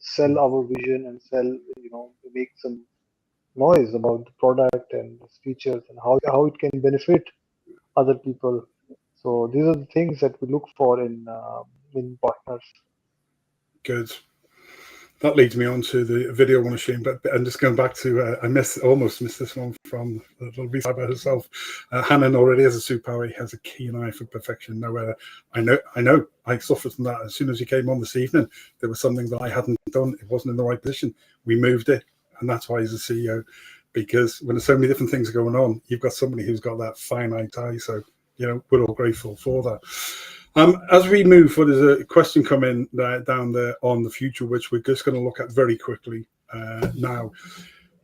sell our vision and make some noise about the product and its features and how it can benefit other people. So these are the things that we look for in partners. Good. That leads me on to the video I want to show you, but I'm just going back to, I almost missed this one from the little Sabah herself. Hanan already has a superpower. He has a keen eye for perfection. I know I suffered from that. As soon as you came on this evening, there was something that I hadn't done. It wasn't in the right position. We moved it, and that's why he's a CEO, because when there's so many different things going on, you've got somebody who's got that finite eye. So, we're all grateful for that. As we move forward, there's a question coming down there on the future, which we're just going to look at very quickly now.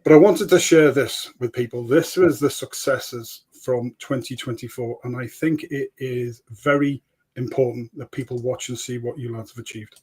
But I wanted to share this with people. This was the successes from 2024, and I think it is very important that people watch and see what you lads have achieved.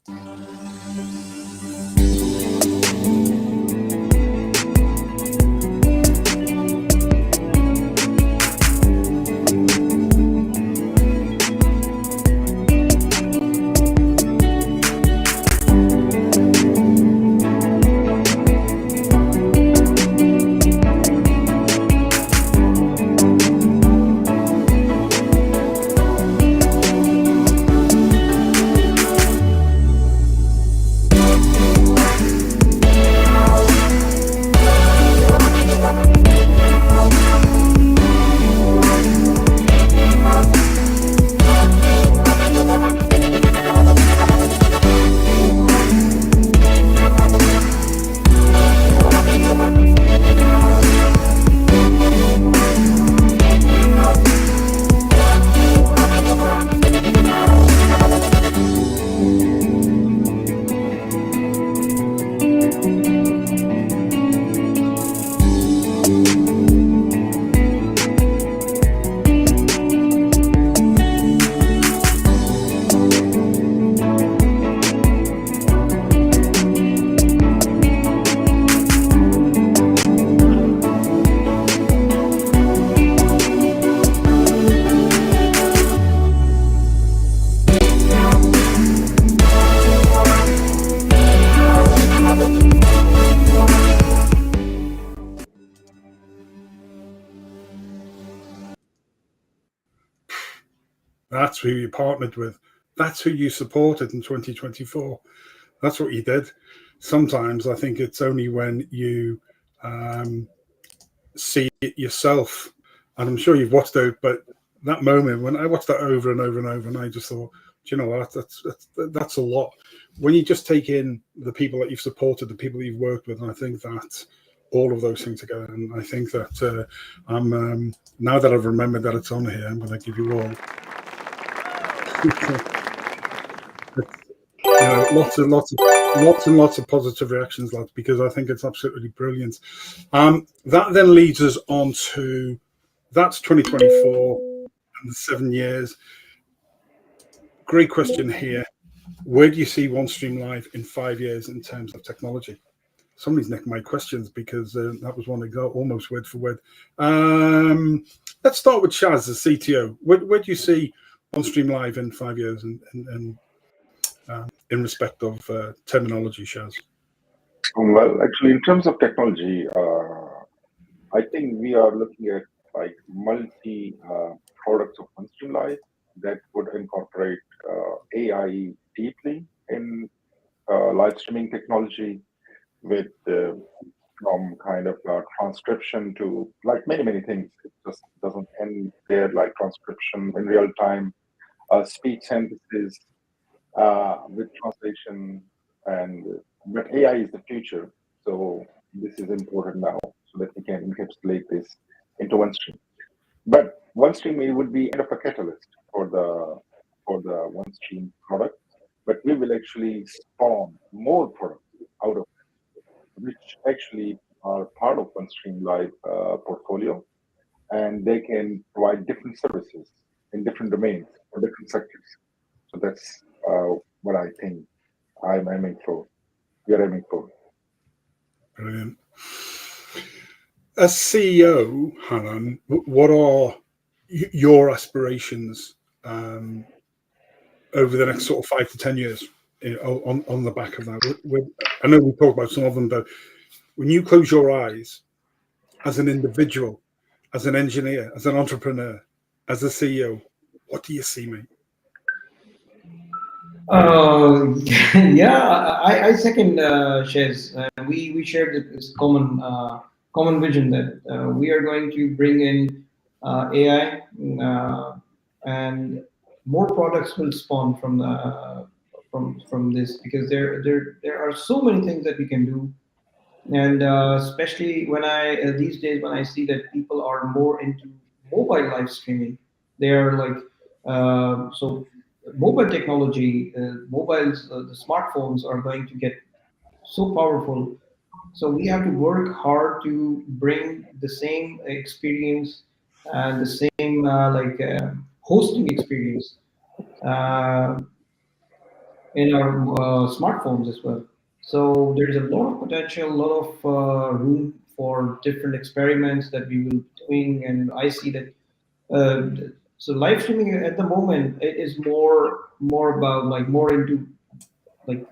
That's who you partnered with. That's who you supported in 2024. That's what you did. Sometimes I think it's only when you see it yourself, and I'm sure you've watched it, but that moment when I watched that over and over and over, and I just thought, do you know what, that's a lot. When you just take in the people that you've supported, the people that you've worked with, and I think that all of those things together, and I think that I'm now that I've remembered that it's on here, I'm going to give you all. lots of positive reactions, lads, because I think it's absolutely brilliant. That then leads us on to that's 2024 and the 7 years. Great question here. Where do you see OneStream Live in 5 years in terms of technology? Somebody's nicked my questions because that was one example, almost word for word. Let's start with Shaz, the CTO. Where do you see OneStream Live in 5 years in respect of terminology, Shaz? Well, actually, in terms of technology, I think we are looking at like multi products of OneStream Live that would incorporate AI deeply in live streaming technology, with from kind of transcription to like many things. It just doesn't end there, like transcription in real time, speech synthesis with translation, and but AI is the future. So this is important now, so that we can encapsulate this into OneStream. But OneStream, it would be kind of a catalyst for the OneStream product, but we will actually spawn more products out of it, which actually are part of OneStream Live portfolio, and they can provide different services in different domains or different sectors. So that's what I think I'm aiming for. We are aiming for. Brilliant. As CEO, Hanan, what are your aspirations over the next sort of 5 to 10 years on the back of that? I know we talk about some of them, but when you close your eyes as an individual, as an engineer, as an entrepreneur, as a CEO, what do you see, mate? Yeah, I second Shez. We shared this common vision that we are going to bring in AI, and more products will spawn from this, because there are so many things that we can do. And especially when these days when I see that people are more into mobile live streaming, they are like so mobile technology, mobiles, the smartphones are going to get so powerful. So we have to work hard to bring the same experience and the same hosting experience uh, in our smartphones as well. So there's a lot of potential, a lot of room for different experiments that we will be doing. And I see that so live streaming at the moment, it is more about like more into like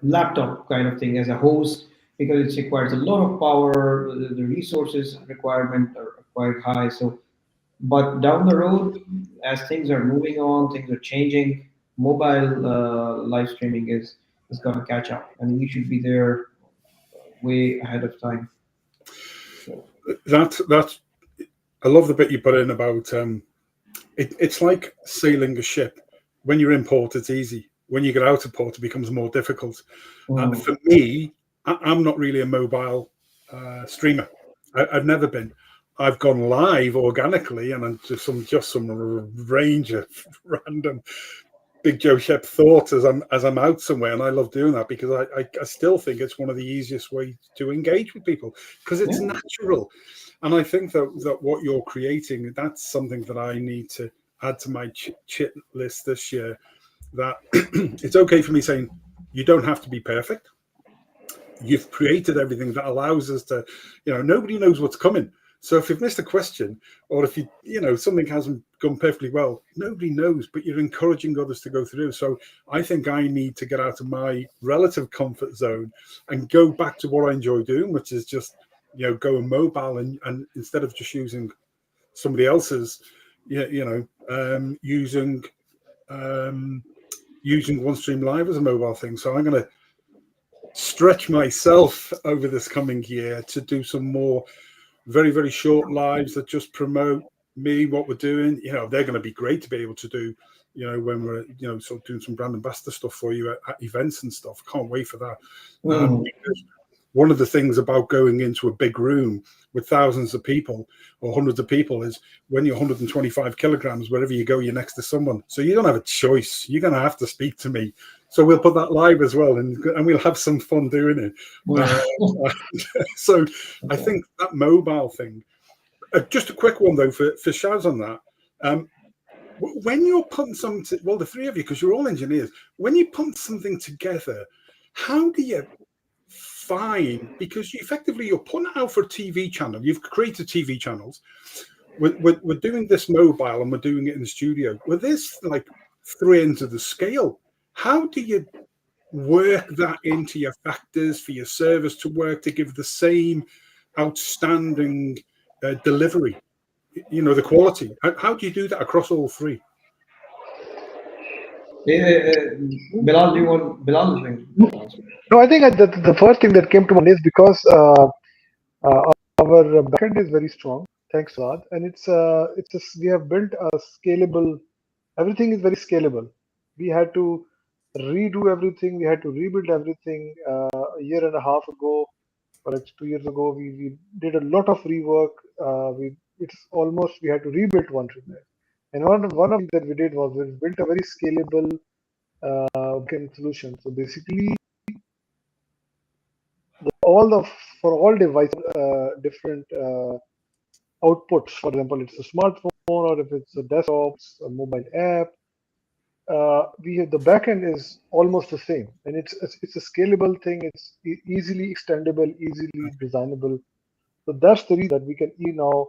laptop kind of thing as a host, because it requires a lot of power. The resources requirement are quite high. So but down the road, as things are moving on, things are changing. Mobile live streaming is going to catch up, and we should be there way ahead of time. That's I love the bit you put in about it's like sailing a ship. When you're in port, it's easy. When you get out of port, it becomes more difficult. For me, I'm not really a mobile streamer. I've never been. I've gone live organically, and I'm just some range of random Big Joe Shep thoughts as I'm out somewhere, and I love doing that because I still think it's one of the easiest ways to engage with people because it's natural. And I think that what you're creating, that's something that I need to add to my chit list this year. That it's okay for me saying you don't have to be perfect. You've created everything that allows us to, nobody knows what's coming. So if you've missed a question, or if something hasn't gone perfectly well, nobody knows, but you're encouraging others to go through. So I think I need to get out of my relative comfort zone and go back to what I enjoy doing, which is just, going mobile and instead of just using somebody else's, using OneStream Live as a mobile thing. So I'm going to stretch myself over this coming year to do some more very, very short lives that just promote me, what we're doing. They're going to be great to be able to do, when we're, sort of doing some brand ambassador stuff for you at events and stuff. Can't wait for that. Because one of the things about going into a big room with thousands of people or hundreds of people is when you're 125 kilograms, wherever you go, you're next to someone. So you don't have a choice. You're going to have to speak to me. So we'll put that live as well, and we'll have some fun doing it. So I think that mobile thing. Just a quick one though for Shaz on that. When you're putting something, well, the three of you, because you're all engineers, when you put something together, how do you find, because effectively you're putting it out for a TV channel, you've created TV channels, we're doing this mobile and we're doing it in the studio. Well, there's like 3 ends of the scale. How do you work that into your factors for your service to work to give the same outstanding delivery? You know, the quality. How do you do that across all 3? Bilal, do you want Bilal? No, I think the first thing that came to mind is because our backend is very strong, thanks to that, and we have built a scalable. Everything is very scalable. We had to redo everything. We had to rebuild everything a year and a half ago, or like 2 years ago. We did a lot of rework. It's almost we had to rebuild OneStreamers. And one of the things that we did was we built a very scalable backend solution. So basically, for all devices, different outputs. For example, it's a smartphone, or if it's a desktop, a mobile app. The backend is almost the same, and it's a scalable thing. It's easily extendable, easily designable. So that's the reason that we can now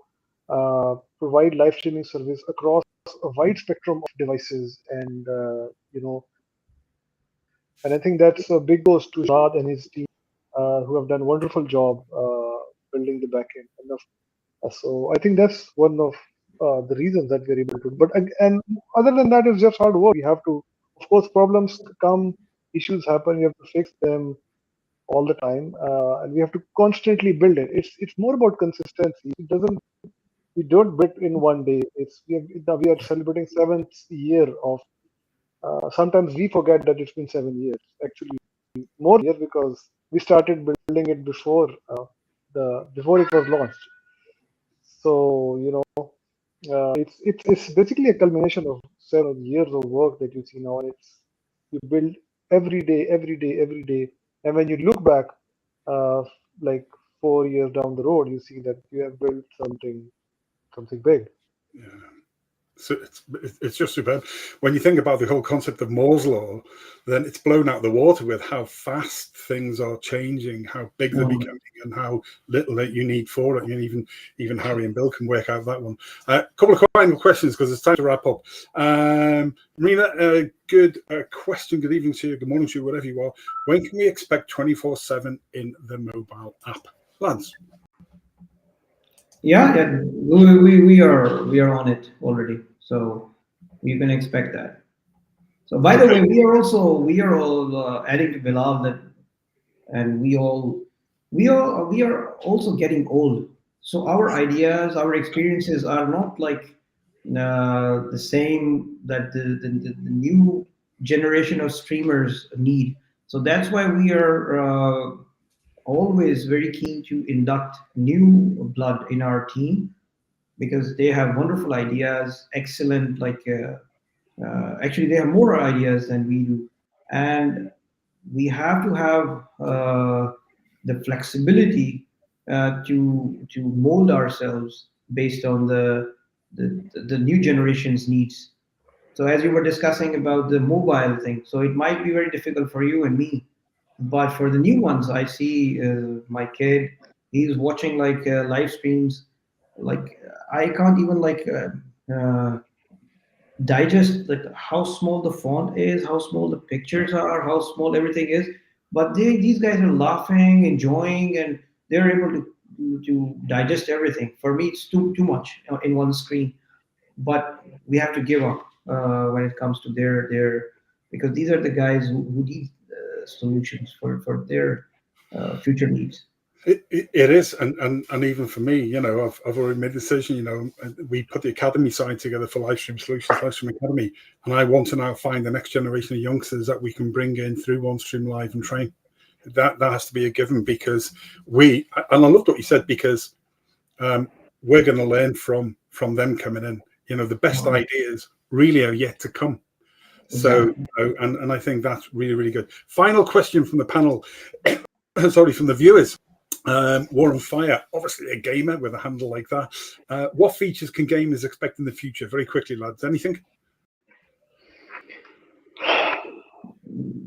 provide live streaming service across a wide spectrum of devices, and and I think that's a big goes to Shad and his team, who have done a wonderful job building the backend. So I think that's one of the reasons that we're able to. But and other than that, it's just hard work. We have to, of course, problems come, issues happen. We have to fix them all the time, and we have to constantly build it. It's more about consistency. We don't build in one day. We are celebrating 7th year of. Sometimes we forget that it's been 7 years. Actually, more years, because we started building it before before it was launched. So it's basically a culmination of 7 years of work that you see now, and you build every day, and when you look back, like 4 years down the road, you see that you have built something big. Yeah. So it's just superb. When you think about the whole concept of Moore's law, then it's blown out of the water with how fast things are changing, how big they're becoming, and how little that you need for it. And even Harry and Bill can work out that one. A couple of final questions because it's time to wrap up. Marina, good question. Good evening to you. Good morning to you, wherever you are. When can we expect 24/7 in the mobile app? Lance. Yeah, we are on it already, so you can expect that. So by the way, we are all adding to Bilal that, and we are also getting old. So our ideas, our experiences are not like the same that the new generation of streamers need. So that's why we are always very keen to induct new blood in our team, because they have wonderful ideas, excellent, actually they have more ideas than we do, and we have to have the flexibility to mold ourselves based on the new generation's needs. So as you were discussing about the mobile thing, so it might be very difficult for you and me, but for the new ones, I see my kid, he's watching live streams. Like I can't even digest like how small the font is, how small the pictures are, how small everything is. But these guys are laughing, enjoying, and they're able to digest everything. For me, it's too much in one screen. But we have to give up when it comes to their because these are the guys who need solutions for their future needs. It is, and even for me, I've already made the decision. We put the academy side together for Livestream Solutions, Livestream Academy, and I want to now find the next generation of youngsters that we can bring in through OneStream Live and train. That has to be a given, because and I loved what you said, because we're going to learn from them coming in. The best ideas really are yet to come. So, and I think that's really, really good. Final question from the panel, sorry, from the viewers. War on Fire, obviously a gamer with a handle like that. What features can gamers expect in the future? Very quickly, lads. Anything?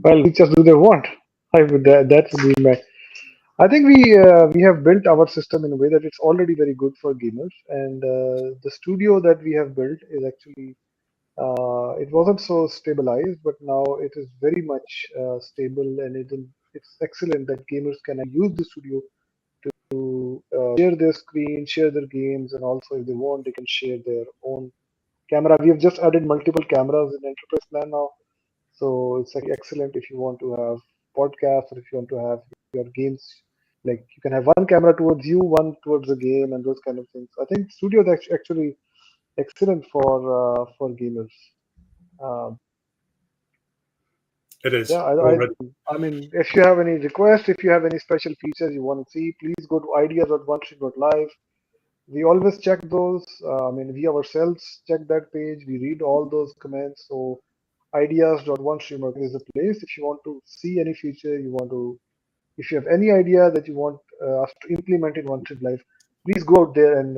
Well, features do they want? I would that's the I think we have built our system in a way that it's already very good for gamers, and the studio that we have built is actually it wasn't so stabilized, but now it is very much stable, and it's excellent that gamers can use the studio to share their screen, share their games, and also if they want, they can share their own camera. We have just added multiple cameras in Enterprise plan now, so it's like excellent if you want to have podcasts or if you want to have your games. Like you can have one camera towards you, one towards the game, and those kind of things. I think Studio is actually excellent for gamers. It is. Yeah, I mean, if you have any requests, if you have any special features you want to see, please go to ideas.onestream.live. We always check those. I mean, we ourselves check that page. We read all those comments. So ideas.onestream is a place. If you want to see any feature, if you have any idea that you want us to implement in OneStream Live, please go out there and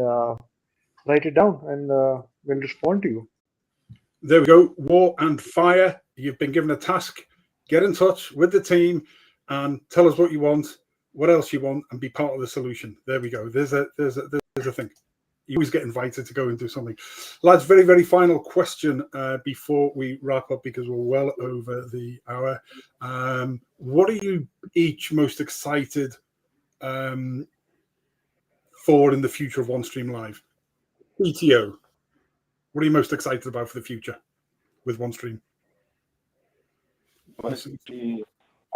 write it down, and we'll respond to you. There we go. War and Fire. You've been given a task. Get in touch with the team and tell us what you want, what else you want, and be part of the solution. There we go. There's a thing. You always get invited to go and do something. Lads, very, very final question before we wrap up, because we're well over the hour. What are you each most excited for in the future of OneStream Live? ETO, what are you most excited about for the future with OneStream? Honestly,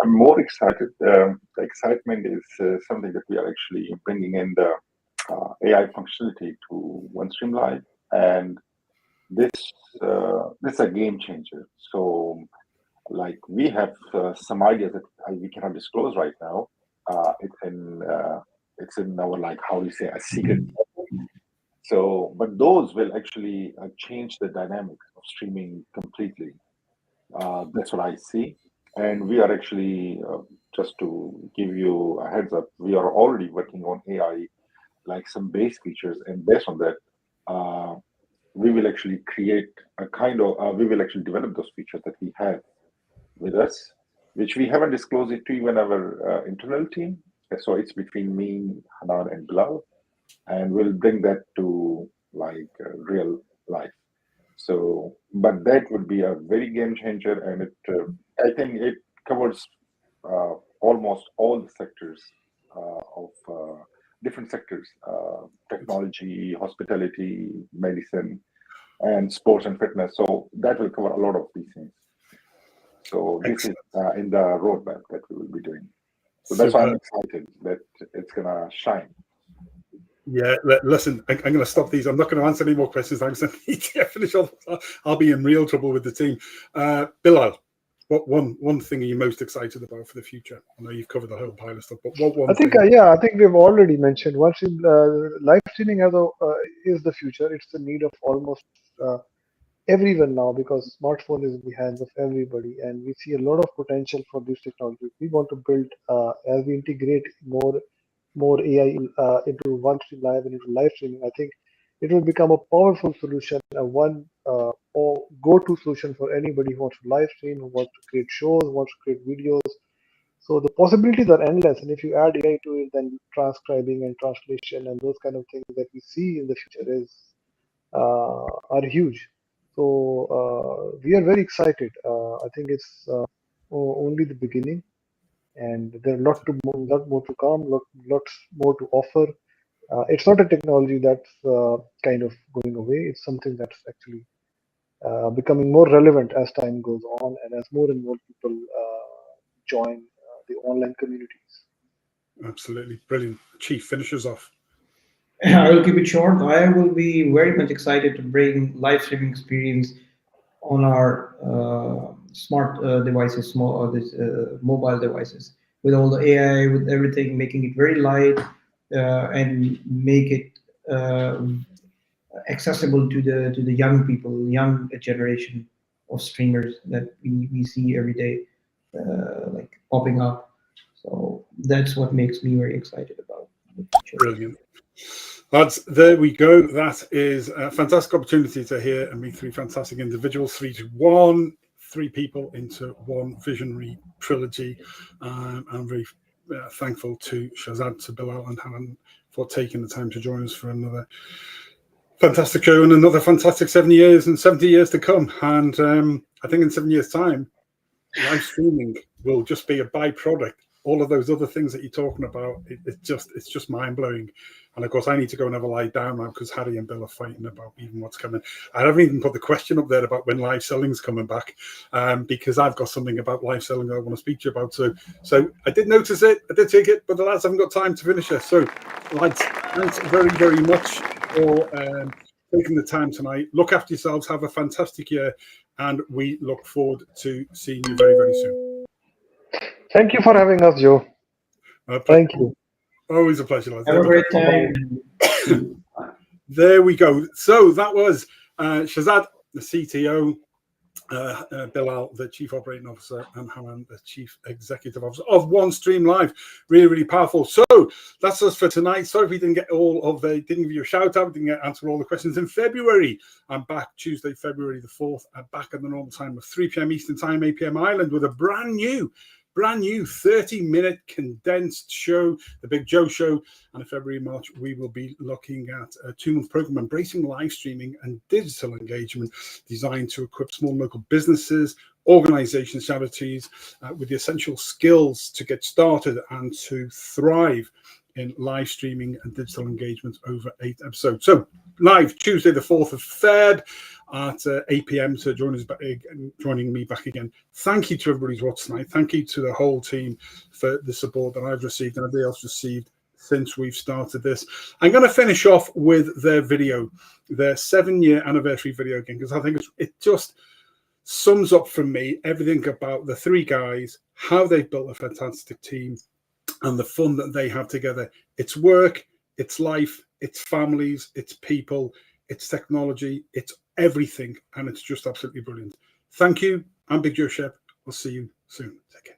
I'm more excited. The excitement is something that we are actually bringing in the AI functionality to OneStream Live, and this is a game changer. So, like, we have some ideas that we cannot disclose right now. It's in our, like, how do you say, a secret. So, but those will actually change the dynamics of streaming completely. That's what I see. And we are actually, just to give you a heads up, we are already working on AI, like some base features. And based on that, we will actually create a kind of, we will actually develop those features that we have with us, which we haven't disclosed it to even our internal team. So it's between me, Hanan, and Bilal. And we'll bring that to like real life. So, but that would be a very game changer, and I think it covers almost all the sectors of different sectors: technology, hospitality, medicine, and sports and fitness. So that will cover a lot of these things. So this is in the roadmap that we will be doing. So that's why I'm excited that it's gonna shine. Yeah, listen, I'm going to stop these. I'm not going to answer any more questions. I'm going to finish off. I'll be in real trouble with the team. Bilal, what one thing are you most excited about for the future? I know you've covered the whole pile of stuff, but what one? I think I think we've already mentioned live streaming is the future. It's the need of almost everyone now, because smartphone is in the hands of everybody, and we see a lot of potential for this technology. We want to build as we integrate more AI into OneStream Live and into live streaming. I think it will become a powerful solution, a one or go-to solution for anybody who wants to live stream, who wants to create shows, who wants to create videos. So the possibilities are endless, and if you add AI to it, then transcribing and translation and those kind of things that we see in the future are huge. So we are very excited. I think it's only the beginning, and there are lot more to come, lots more to offer. It's not a technology that's kind of going away. It's something that's actually becoming more relevant as time goes on, and as more and more people join the online communities. Absolutely brilliant. Chief, finishes off. I will keep it short. I will be very much excited to bring live streaming experience on our smart devices, mobile devices, with all the AI, with everything, making it very light and make it accessible to the young people, young generation, of streamers that we see every day, like popping up. So that's what makes me very excited about the future. Brilliant. Lads, there we go. That is a fantastic opportunity to hear and meet three fantastic individuals, three people into one visionary trilogy. I'm very thankful to Shazad, to Bilal and Hanan for taking the time to join us for another fantastic show and another fantastic 7 years and 70 years to come. And I think in 7 years' time, live streaming will just be a byproduct. All of those other things that you're talking about, it's just mind-blowing. And of course, I need to go and have a lie down now because Harry and Bill are fighting about even what's coming. I haven't even put the question up there about when live selling's coming back, because I've got something about live selling that I want to speak to you about. So I did notice it, I did take it, but the lads haven't got time to finish it. So lads, thanks very, very much for taking the time tonight. Look after yourselves, have a fantastic year, and we look forward to seeing you very, very soon. Thank you for having us, Joe. Thank you. Always a pleasure, lads. Have a great time. There we go. So that was Shazad, the CTO, Bilal, the Chief Operating Officer, and Hanan, the Chief Executive Officer of OneStream Live. Really, really powerful. So that's us for tonight. Sorry if we didn't get didn't give you a shout out, didn't answer all the questions. In February, I'm back Tuesday, February the 4th, back at the normal time of 3 p.m. Eastern Time, 8 p.m. Ireland, with a brand new 30-minute condensed show, the Big Joe Show. And in February, March, we will be looking at a 2-month program embracing live streaming and digital engagement, designed to equip small local businesses, organizations, charities with the essential skills to get started and to thrive in live streaming and digital engagement over 8 episodes. So live Tuesday, the 4th of Feb at 8 p.m. to joining me back again. Thank you to everybody who's watched tonight. Thank you to the whole team for the support that I've received and everybody else received since we've started this. I'm going to finish off with their video, their 7-year anniversary video again, because I think it just sums up for me everything about the three guys, how they've built a fantastic team, and the fun that they have together. It's work, it's life, it's families, it's people, it's technology, it's everything, and it's just absolutely brilliant. Thank you. I'm Big Joe Shep. We'll see you soon. Take care.